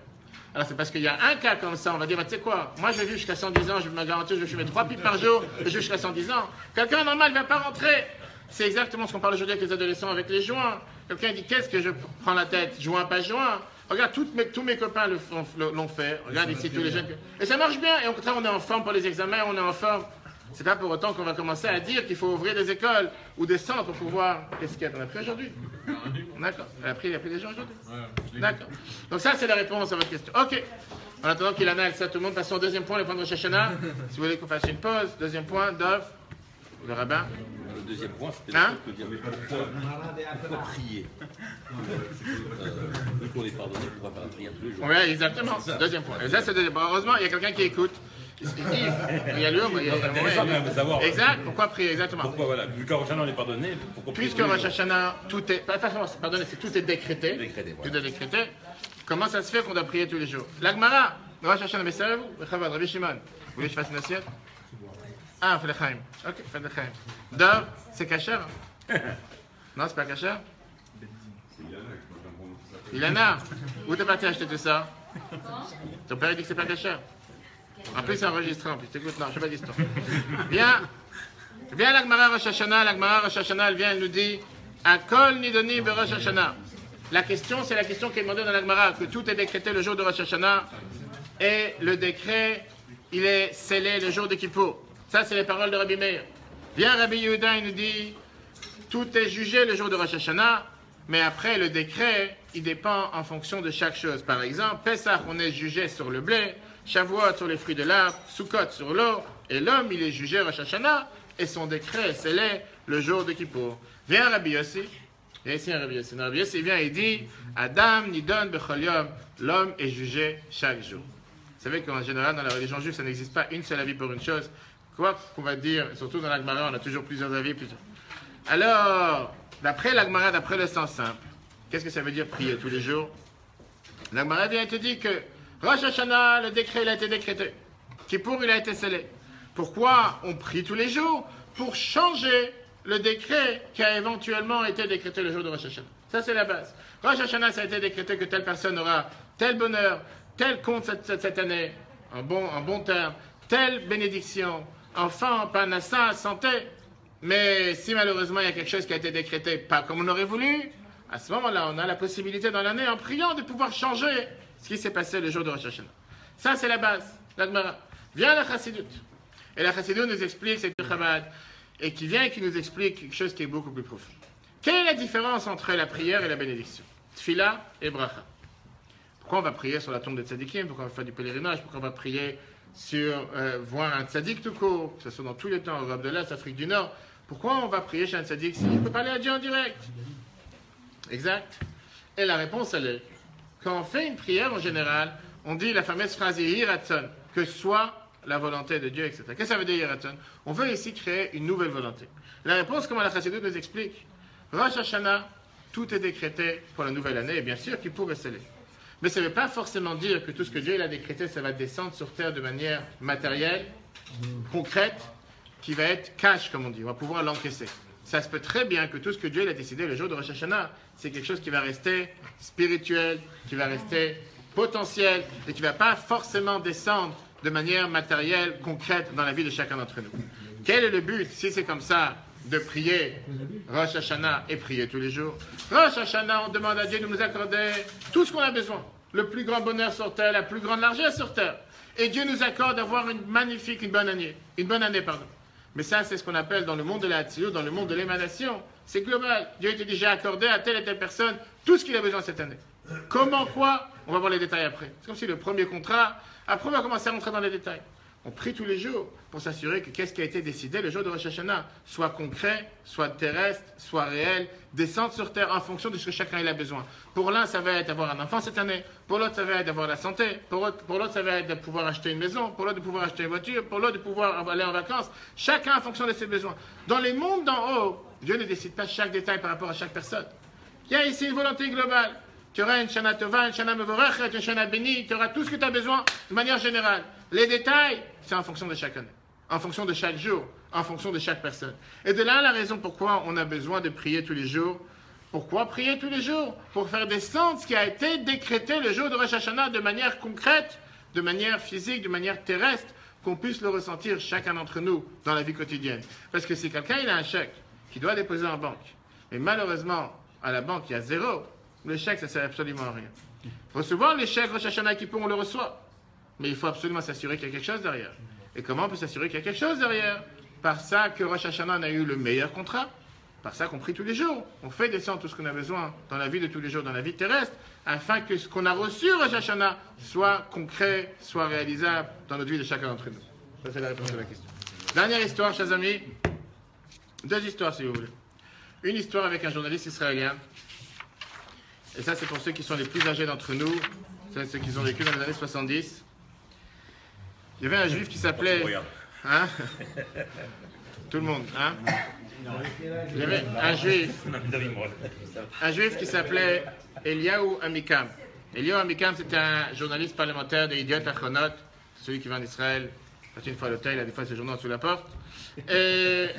Alors c'est parce qu'il y a un cas comme ça, on va dire, tu sais quoi, moi je vais vivre jusqu'à 110 ans, je me garantis, je vais fumer 3 pipes par jour, je vais jusqu'à 110 ans. Quelqu'un normal ne va pas rentrer. C'est exactement ce qu'on parle aujourd'hui avec les adolescents, avec les joints. Quelqu'un dit, qu'est-ce que je prends la tête? Joint, pas joint? Regarde, tous mes copains l'ont fait. Regarde ici, tous les jeunes. Et ça marche bien. Et au contraire, on est en forme pour les examens, on est en forme. C'est pas pour autant qu'on va commencer à dire qu'il faut ouvrir des écoles ou des centres pour pouvoir. Qu'est-ce qu'il y a? On a pris aujourd'hui? D'accord. Il a pris des gens aujourd'hui? D'accord. Donc ça, c'est la réponse à votre question. Ok. En attendant qu'il analyse ça, tout le monde passe au deuxième point, le point de Rosh Hashanah. Si vous voulez qu'on fasse une pause, deuxième point, Dov, le rabbin. Le deuxième point, c'était de dire pourquoi prier. Vu qu'on est pardonné, pourquoi faire la prière tous les jours? Oui, exactement. Deuxième point. Et ça, c'est deuxième point. Heureusement, il y a quelqu'un qui écoute. Il y a l'homme, il y a intéressant quand même de savoir. Exact. Pourquoi prier exactement? Pourquoi voilà, vu qu'à Rosh Hashanah on est pardonné, pourquoi prier? Puisque Rosh Hashanah, tout est décrété. Tout est décrété. Comment ça se fait qu'on doit prier tous les jours? L'Agmara, Rosh Hashanah, mais savez-vous? Chavod, Rabbi Shimon. Vous voulez que je fasse une assiette? Ah, fait le chaim. Ok, fait le chaim. Dov, c'est kasher? Non, c'est pas kasher? Ilana, où t'es parti acheter tout ça? Ton père dit que c'est pas kasher. En plus, c'est enregistré. En plus, écoute, non, je ne sais pas d'histoire. Viens l'Agmara Rosh Hashanah. L'Agmara Rosh Hashanah, elle vient, elle nous dit Akol Nidoni be Rosh Hashanah. La question, c'est la question qui est demandée dans l'Agmara, que tout est décrété le jour de Rosh Hashanah et le décret, il est scellé le jour de Kippour. Ça, c'est les paroles de Rabbi Meir. Viens Rabbi Yehuda, il nous dit tout est jugé le jour de Rosh Hashanah, mais après, le décret, il dépend en fonction de chaque chose. Par exemple, Pessah, on est jugé sur le blé. Shavuot sur les fruits de l'arbre, Sukkot sur l'eau, et l'homme, il est jugé Rosh Hashanah, et son décret est scellé le jour de Kippour. Viens Rabbi Yossi, viens ici Rabbi Yossi. Rabbi Yossi vient et dit, Adam nidon bechol yom, l'homme est jugé chaque jour. Vous savez qu'en général, dans la religion juive, ça n'existe pas une seule avis pour une chose. Quoi qu'on va dire, surtout dans l'Agmara, on a toujours plusieurs avis. Alors, d'après l'Agmara, d'après le sens simple, qu'est-ce que ça veut dire prier tous les jours? L'Agmara vient et te dit que Rosh Hashanah, le décret, il a été décrété. Kippour, il a été scellé. Pourquoi on prie tous les jours? Pour changer le décret qui a éventuellement été décrété le jour de Rosh Hashanah. Ça, c'est la base. Rosh Hashanah, ça a été décrété que telle personne aura tel bonheur, tel compte cette année, en bon terme, telle bénédiction, enfant, panassa, santé. Mais si malheureusement il y a quelque chose qui a été décrété pas comme on aurait voulu, à ce moment-là, on a la possibilité dans l'année, en priant, de pouvoir changer ce qui s'est passé le jour de Rosh Hashanah. Ça, c'est la base, l'Agmara. Vient la Chassidut. Et la Chassidut nous explique, c'est le Chabad, et qui vient et qui nous explique quelque chose qui est beaucoup plus profond. Quelle est la différence entre la prière et la bénédiction? Tfila et bracha. Pourquoi on va prier sur la tombe des tzadikim? Pourquoi on va faire du pèlerinage? Pourquoi on va prier sur voir un tzadik tout court, que ce soit dans tous les temps, Europe de l'Est, Afrique du Nord? Pourquoi on va prier chez un tzadik s'il peut parler à Dieu en direct? Exact. Et la réponse, elle est, quand on fait une prière en général, on dit la fameuse phrase Yiratzon, que soit la volonté de Dieu, etc. Qu'est-ce que ça veut dire Yiratzon? On veut ici créer une nouvelle volonté. La réponse, comme la Chassidut nous explique, Rosh Hashanah, tout est décrété pour la nouvelle année, et bien sûr qu'il pourrait sceller. Mais ça ne veut pas forcément dire que tout ce que Dieu a décrété, ça va descendre sur terre de manière matérielle, concrète, qui va être cash, comme on dit, on va pouvoir l'encaisser. Ça se peut très bien que tout ce que Dieu a décidé le jour de Rosh Hashanah, c'est quelque chose qui va rester spirituel, qui va rester potentiel, et qui ne va pas forcément descendre de manière matérielle, concrète, dans la vie de chacun d'entre nous. Quel est le but, si c'est comme ça, de prier Rosh Hashanah et prier tous les jours? Rosh Hashanah, on demande à Dieu de nous accorder tout ce qu'on a besoin. Le plus grand bonheur sur terre, la plus grande largesse sur terre. Et Dieu nous accorde d'avoir une bonne année. Mais ça, c'est ce qu'on appelle dans le monde de la Hatzilut, dans le monde de l'émanation. C'est global. Dieu te dit, j'ai accordé à telle et telle personne tout ce qu'il a besoin cette année. Comment, quoi? On va voir les détails après. C'est comme si le premier contrat, après on va commencer à rentrer dans les détails. On prie tous les jours pour s'assurer que qu'est-ce qui a été décidé le jour de Rosh Hashanah soit concret, soit terrestre, soit réel, descendre sur terre en fonction de ce que chacun il a besoin. Pour l'un, ça va être d'avoir un enfant cette année. Pour l'autre, ça va être d'avoir la santé. Pour l'autre, ça va être de pouvoir acheter une maison. Pour l'autre, de pouvoir acheter une voiture. Pour l'autre, de pouvoir aller en vacances. Chacun en fonction de ses besoins. Dans les mondes d'en haut, Dieu ne décide pas chaque détail par rapport à chaque personne. Il y a ici une volonté globale. Tu auras une Shana Tova, une Shana Mevorachet, une Shana bénie, tu auras tout ce que tu as besoin de manière générale. Les détails, c'est en fonction de chaque année, en fonction de chaque jour, en fonction de chaque personne. Et de là, la raison pourquoi on a besoin de prier tous les jours. Pourquoi prier tous les jours? Pour faire descendre ce qui a été décrété le jour de Rosh Hashanah de manière concrète, de manière physique, de manière terrestre, qu'on puisse le ressentir chacun d'entre nous dans la vie quotidienne. Parce que si quelqu'un il a un chèque qu'il doit déposer en banque, mais malheureusement, à la banque, il y a zéro, le chèque, ça ne sert absolument à rien. Recevoir les chèques Rosh Hashanah Kippour, on le reçoit. Mais il faut absolument s'assurer qu'il y a quelque chose derrière. Et comment on peut s'assurer qu'il y a quelque chose derrière? Par ça que Rosh Hashanah en a eu le meilleur contrat. Par ça qu'on prie tous les jours. On fait descendre tout ce qu'on a besoin dans la vie de tous les jours, dans la vie terrestre, afin que ce qu'on a reçu Rosh Hashanah soit concret, soit réalisable dans notre vie de chacun d'entre nous. Ça, c'est la réponse à la question. Dernière histoire, chers amis. Deux histoires, si vous voulez. Une histoire avec un journaliste israélien. Et ça, c'est pour ceux qui sont les plus âgés d'entre nous. C'est ceux qui ont vécu dans les années 70. Il y avait un juif qui s'appelait... Hein? Tout le monde, hein? Il y avait un juif qui s'appelait Eliyahu Amikam. Eliyahu Amikam, c'était un journaliste parlementaire de Idiot Achronot, celui qui va en Israël, passe une fois à l'hôtel, il a des fois ses journaux sous la porte. Et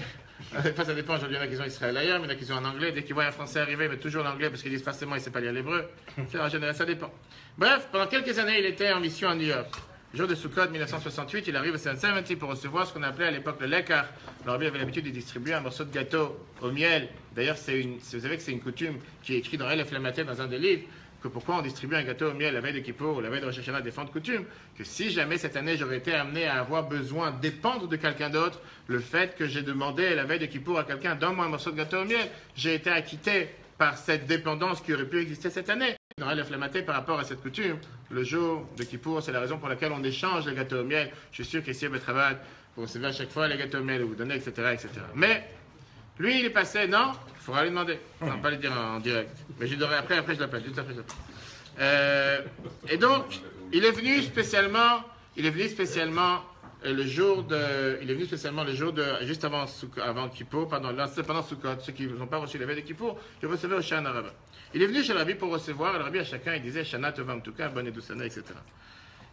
des fois, ça dépend, aujourd'hui, il y en a qui ont Israël ailleurs, mais il y en a qui ont en anglais. Dès qu'ils voient un Français arriver, ils mettent toujours l'anglais parce qu'ils disent forcément il ne sait pas lire l'hébreu. En général, ça dépend. Bref, pendant quelques années, il était en mission à New York. Le jour de Sukkot 1968, il arrive à Saint 70 pour recevoir ce qu'on appelait à l'époque le lekar. Alors lui avait l'habitude de distribuer un morceau de gâteau au miel. D'ailleurs, vous savez que c'est une coutume qui est écrite dans El Flammaté dans un des livres, que pourquoi on distribue un gâteau au miel la veille de Kippour ou la veille de Rosh Hashanah, des fonds de coutume, que si jamais cette année j'aurais été amené à avoir besoin de dépendre de quelqu'un d'autre, le fait que j'ai demandé la veille de Kippour à quelqu'un donne-moi un morceau de gâteau au miel, j'ai été acquitté par cette dépendance qui aurait pu exister cette année. Dans El Flammaté, par rapport à cette coutume, le jour de Kippour, c'est la raison pour laquelle on échange les gâteaux au miel. Je suis sûr qu'ici à Betrabat, vous recevez à chaque fois les gâteaux au miel, vous donnez, etc., etc. Mais lui, il est passé, non, il faudra lui demander. Non, pas le dire en direct. Mais je dirai après je l'appelle. Et donc, il est venu spécialement le jour de, juste avant Kippour, pendant Sukkot, ceux qui n'ont pas reçu la veille de Kippour, ils recevaient au Shana Rabbah. Il est venu chez le Rabbi pour recevoir, et le Rabbi à chacun, il disait Shana Tova Mtuka, bonne et douce année, etc.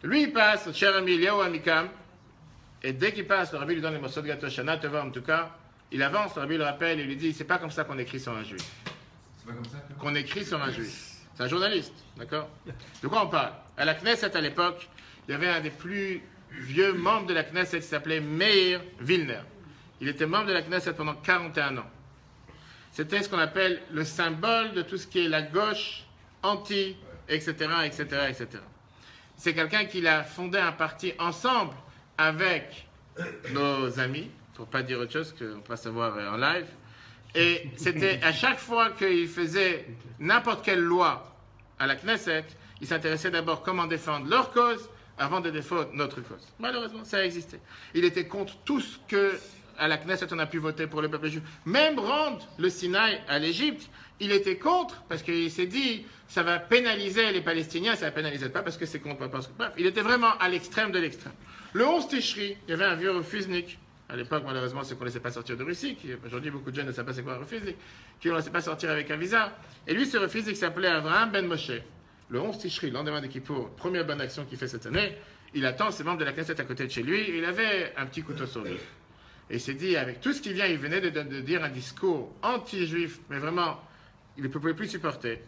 Lui, il passe, cher ami Eliyahu Amikam, et dès qu'il passe, le Rabbi lui donne les morceaux de gâteau Shana Tova Mtuka, il avance, le Rabbi le rappelle, et lui dit c'est pas comme ça qu'on écrit sur un juif. C'est pas comme ça Qu'on écrit sur un juif. C'est un journaliste, d'accord? De quoi on parle? À la Knesset, à l'époque, il y avait un des plus vieux membres de la Knesset qui s'appelait Meir Wilner. Il était membre de la Knesset pendant 41 ans. C'était ce qu'on appelle le symbole de tout ce qui est la gauche, anti, etc., etc., etc. C'est quelqu'un qui a fondé un parti ensemble avec nos amis, pour ne pas dire autre chose qu'on ne peut pas savoir en live. Et c'était à chaque fois qu'il faisait n'importe quelle loi à la Knesset, il s'intéressait d'abord comment défendre leur cause avant de défendre notre cause. Malheureusement, ça a existé. Il était contre tout ce que à la Knesset on a pu voter pour le peuple juif. Même rendre le Sinaï à l'Égypte, il était contre parce qu'il s'est dit ça va pénaliser les Palestiniens, ça ne pénalisait pas parce que c'est contre. Bref, il était vraiment à l'extrême de l'extrême. Le 11 Tishri, il y avait un vieux refusnik. À l'époque, malheureusement, c'est qu'on ne laissait pas sortir de Russie. Aujourd'hui, beaucoup de jeunes ne savent pas c'est quoi un refusnik. Qui ne laissait pas sortir avec un visa. Et lui, ce refusnik s'appelait Avraham Ben Moshe. Le 11 Tishri, le lendemain de Kippour, première bonne action qu'il fait cette année, il attend ses membres de la Knesset à côté de chez lui. Et il avait un petit couteau sur lui. Et il s'est dit, avec tout ce qui vient, il venait de dire un discours anti-juif, mais vraiment, il ne pouvait plus supporter.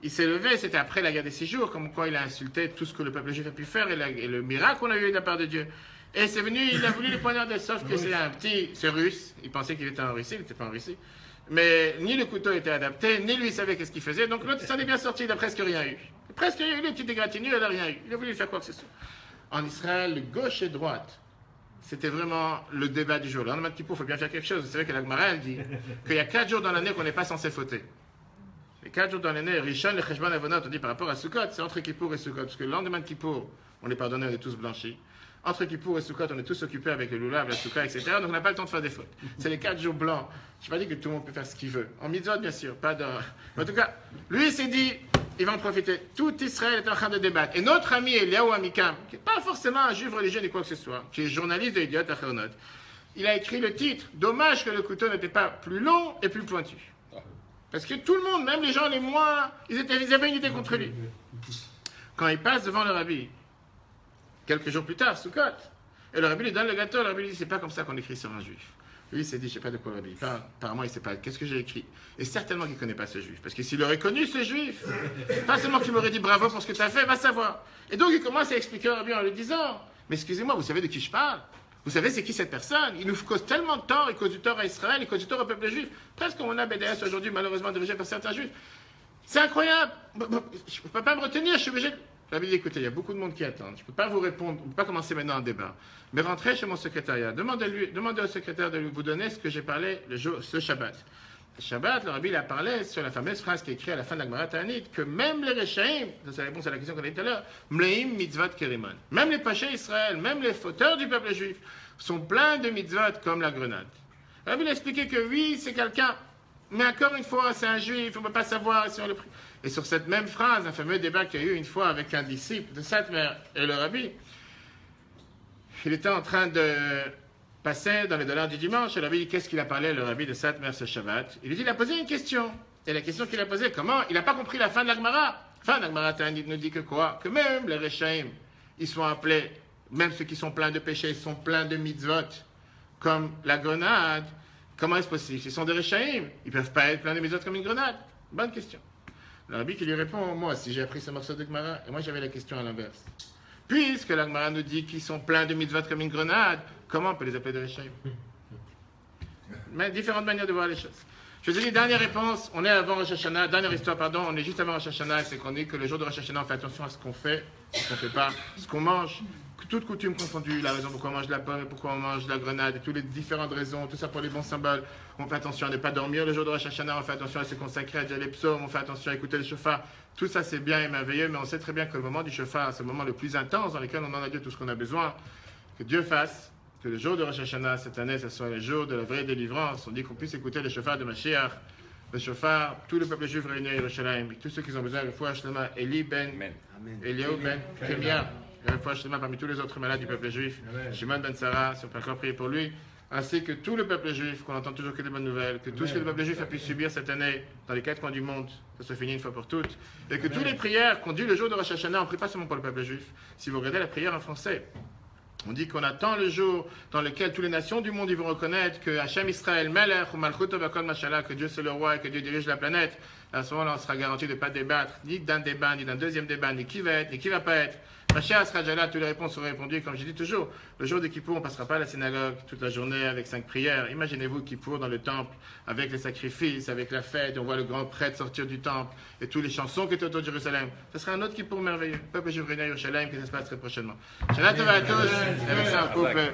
Il s'est levé, c'était après la guerre des 6 jours, comme quoi il a insulté tout ce que le peuple juif a pu faire et le miracle qu'on a eu de la part de Dieu. Et c'est venu, il a voulu le poignarder, sauf que c'est russe, il pensait qu'il était en Russie, il n'était pas en Russie. Mais ni le couteau était adapté, ni lui savait qu'est-ce qu'il faisait, donc l'autre s'en est bien sorti, il n'a presque rien eu. Presque rien eu, une petite égratignure, il n'a rien eu. Il a voulu faire quoi que ce soit. En Israël, gauche et droite, c'était vraiment le débat du jour. Le lendemain de Kippour, il faut bien faire quelque chose. Vous savez que la Gemara, elle dit qu'il y a 4 jours dans l'année qu'on n'est pas censé fauter. Les 4 jours dans l'année, Rishon, le Cheshvan Avonot, on dit par rapport à Sukkot, c'est entre Kippour et Sukkot, parce que le lendemain de Kippour, on est pardonné, on est tous blanchis. Entre Kippour et Sukkot, on est tous occupés avec le lulav, la soukha, etc. Donc on n'a pas le temps de faire des fautes. C'est les 4 jours blancs. Je n'ai pas dit que tout le monde peut faire ce qu'il veut. En mitzvot, bien sûr, pas de... Mais en tout cas, lui, il s'est dit, il va en profiter. Tout Israël est en train de débattre. Et notre ami Eliaou Amikam, qui n'est pas forcément un juif religieux ni quoi que ce soit, qui est journaliste de Idiot Achronot, il a écrit le titre « Dommage que le couteau n'était pas plus long et plus pointu ». Parce que tout le monde, même les gens les moins, ils avaient une idée contre lui. Quand il passe devant le rabbi, quelques jours plus tard, Sukkot, et le rabbi lui donne le gâteau, le rabbi lui dit, c'est pas comme ça qu'on écrit sur un juif. Lui, il s'est dit, je sais pas de quoi le rabbi parle, apparemment, il sait pas, qu'est-ce que j'ai écrit? Et certainement qu'il connaît pas ce juif, parce que s'il aurait connu ce juif, pas seulement qu'il m'aurait dit bravo pour ce que tu as fait, va savoir. Et donc, il commence à expliquer au rabbi en lui disant, mais excusez-moi, vous savez de qui je parle? Vous savez, c'est qui cette personne? Il nous cause tellement de tort, il cause du tort à Israël, il cause du tort au peuple juif. Presque comme on a BDS aujourd'hui, malheureusement dirigé par certains juifs. C'est incroyable. Je ne peux pas me retenir, je suis obligé de... J'avais dit, écoutez, il y a beaucoup de monde qui attend. Je ne peux pas vous répondre, on ne peut pas commencer maintenant un débat. Mais rentrez chez mon secrétariat. Demandez au secrétaire de vous donner ce que j'ai parlé ce Shabbat. Le Shabbat, le rabbi a parlé sur la fameuse phrase qui est écrite à la fin de la Gemara Ta'anit, que même les Rechaim, c'est la réponse à la question qu'on a dit tout à l'heure, Mleim mitzvot kerimon. Même les pachés Israël, même les fauteurs du peuple juif, sont pleins de mitzvot comme la grenade. Le rabbi a expliqué que oui, c'est quelqu'un, mais encore une fois, c'est un juif, on ne peut pas savoir si on le prie. Et sur cette même phrase, un fameux débat qu'il y a eu une fois avec un disciple de Satmer et le rabbi, il était en train de passer dans les dollars du dimanche, et le rabbi dit, qu'est-ce qu'il a parlé, le rabbi de Satmer ce Shabbat? Il lui dit, il a posé une question. Et la question qu'il a posée, comment? Il n'a pas compris la fin de la Gemara. La fin de la Gemara nous dit que quoi? Que même les Rechaim, ils sont appelés, même ceux qui sont pleins de péchés, ils sont pleins de mitzvot, comme la grenade. Comment est-ce possible? S'ils sont des Rechaim, ils ne peuvent pas être pleins de mitzvot comme une grenade. Bonne question. Le rabbi qui lui répond, moi, si j'ai appris ce morceau de Gemara, et moi j'avais la question à l'inverse. Puisque la Gemara nous dit qu'ils sont pleins de mitzvot comme une grenade, comment on peut les appeler des Rechaim? Mais différentes manières de voir les choses. Je vous ai dit, dernière réponse, on est avant Rosh Hashanah, dernière histoire, pardon, on est juste avant Rosh Hashanah, c'est qu'on dit que le jour de Rosh Hashanah, on fait attention à ce qu'on fait, ce qu'on ne fait pas, ce qu'on mange, toute coutume confondue, la raison pourquoi on mange la pomme et pourquoi on mange la grenade, et toutes les différentes raisons, tout ça pour les bons symboles. On fait attention à ne pas dormir le jour de Rosh Hashanah, on fait attention à se consacrer à dire les psaumes, on fait attention à écouter le shofar. Tout ça c'est bien et merveilleux, mais on sait très bien que le moment du shofar, c'est le moment le plus intense dans lequel on en a Dieu tout ce qu'on a besoin. Que Dieu fasse que le jour de Rosh Hashanah, cette année, ce soit le jour de la vraie délivrance. On dit qu'on puisse écouter le shofar de Mashiach, le shofar, tout le peuple juif réuni à Yerushalayim, tous ceux qui ont besoin de foi, Shlema, Eli ben, Eliaou ben, Kémia, foi Shlema parmi tous les autres malades du peuple juif, Shimon ben Sarah, si on peut encore prier pour lui, ainsi que tout le peuple juif, qu'on entend toujours que des bonnes nouvelles, que tout ce que le peuple juif a pu subir cette année dans les 4 coins du monde, ça se finit une fois pour toutes, et que toutes les prières qu'on dit le jour de Rosh Hashanah, on ne prie pas seulement pour le peuple juif. Si vous regardez la prière en français, on dit qu'on attend le jour dans lequel toutes les nations du monde ils vont reconnaître que Hachem Israël Melech ou Malchut Bakol Mashallah, que Dieu c'est le roi et que Dieu dirige la planète. À ce moment-là, on sera garanti de ne pas débattre ni d'un débat, ni d'un deuxième débat, ni qui va être, ni qui va pas être. Mashiach sera déjà là, toutes les réponses seront répondues. Comme je dis toujours, le jour de Kippour, on ne passera pas à la synagogue toute la journée avec 5 prières. Imaginez-vous Kippour dans le temple, avec les sacrifices, avec la fête, on voit le grand prêtre sortir du temple et toutes les chansons qui étaient autour de Jérusalem. Ce sera un autre Kippour merveilleux. Peuple juif réuni à Yerushalayim qui se passe très prochainement. Shabbat Tov à tous, avec ça en couple.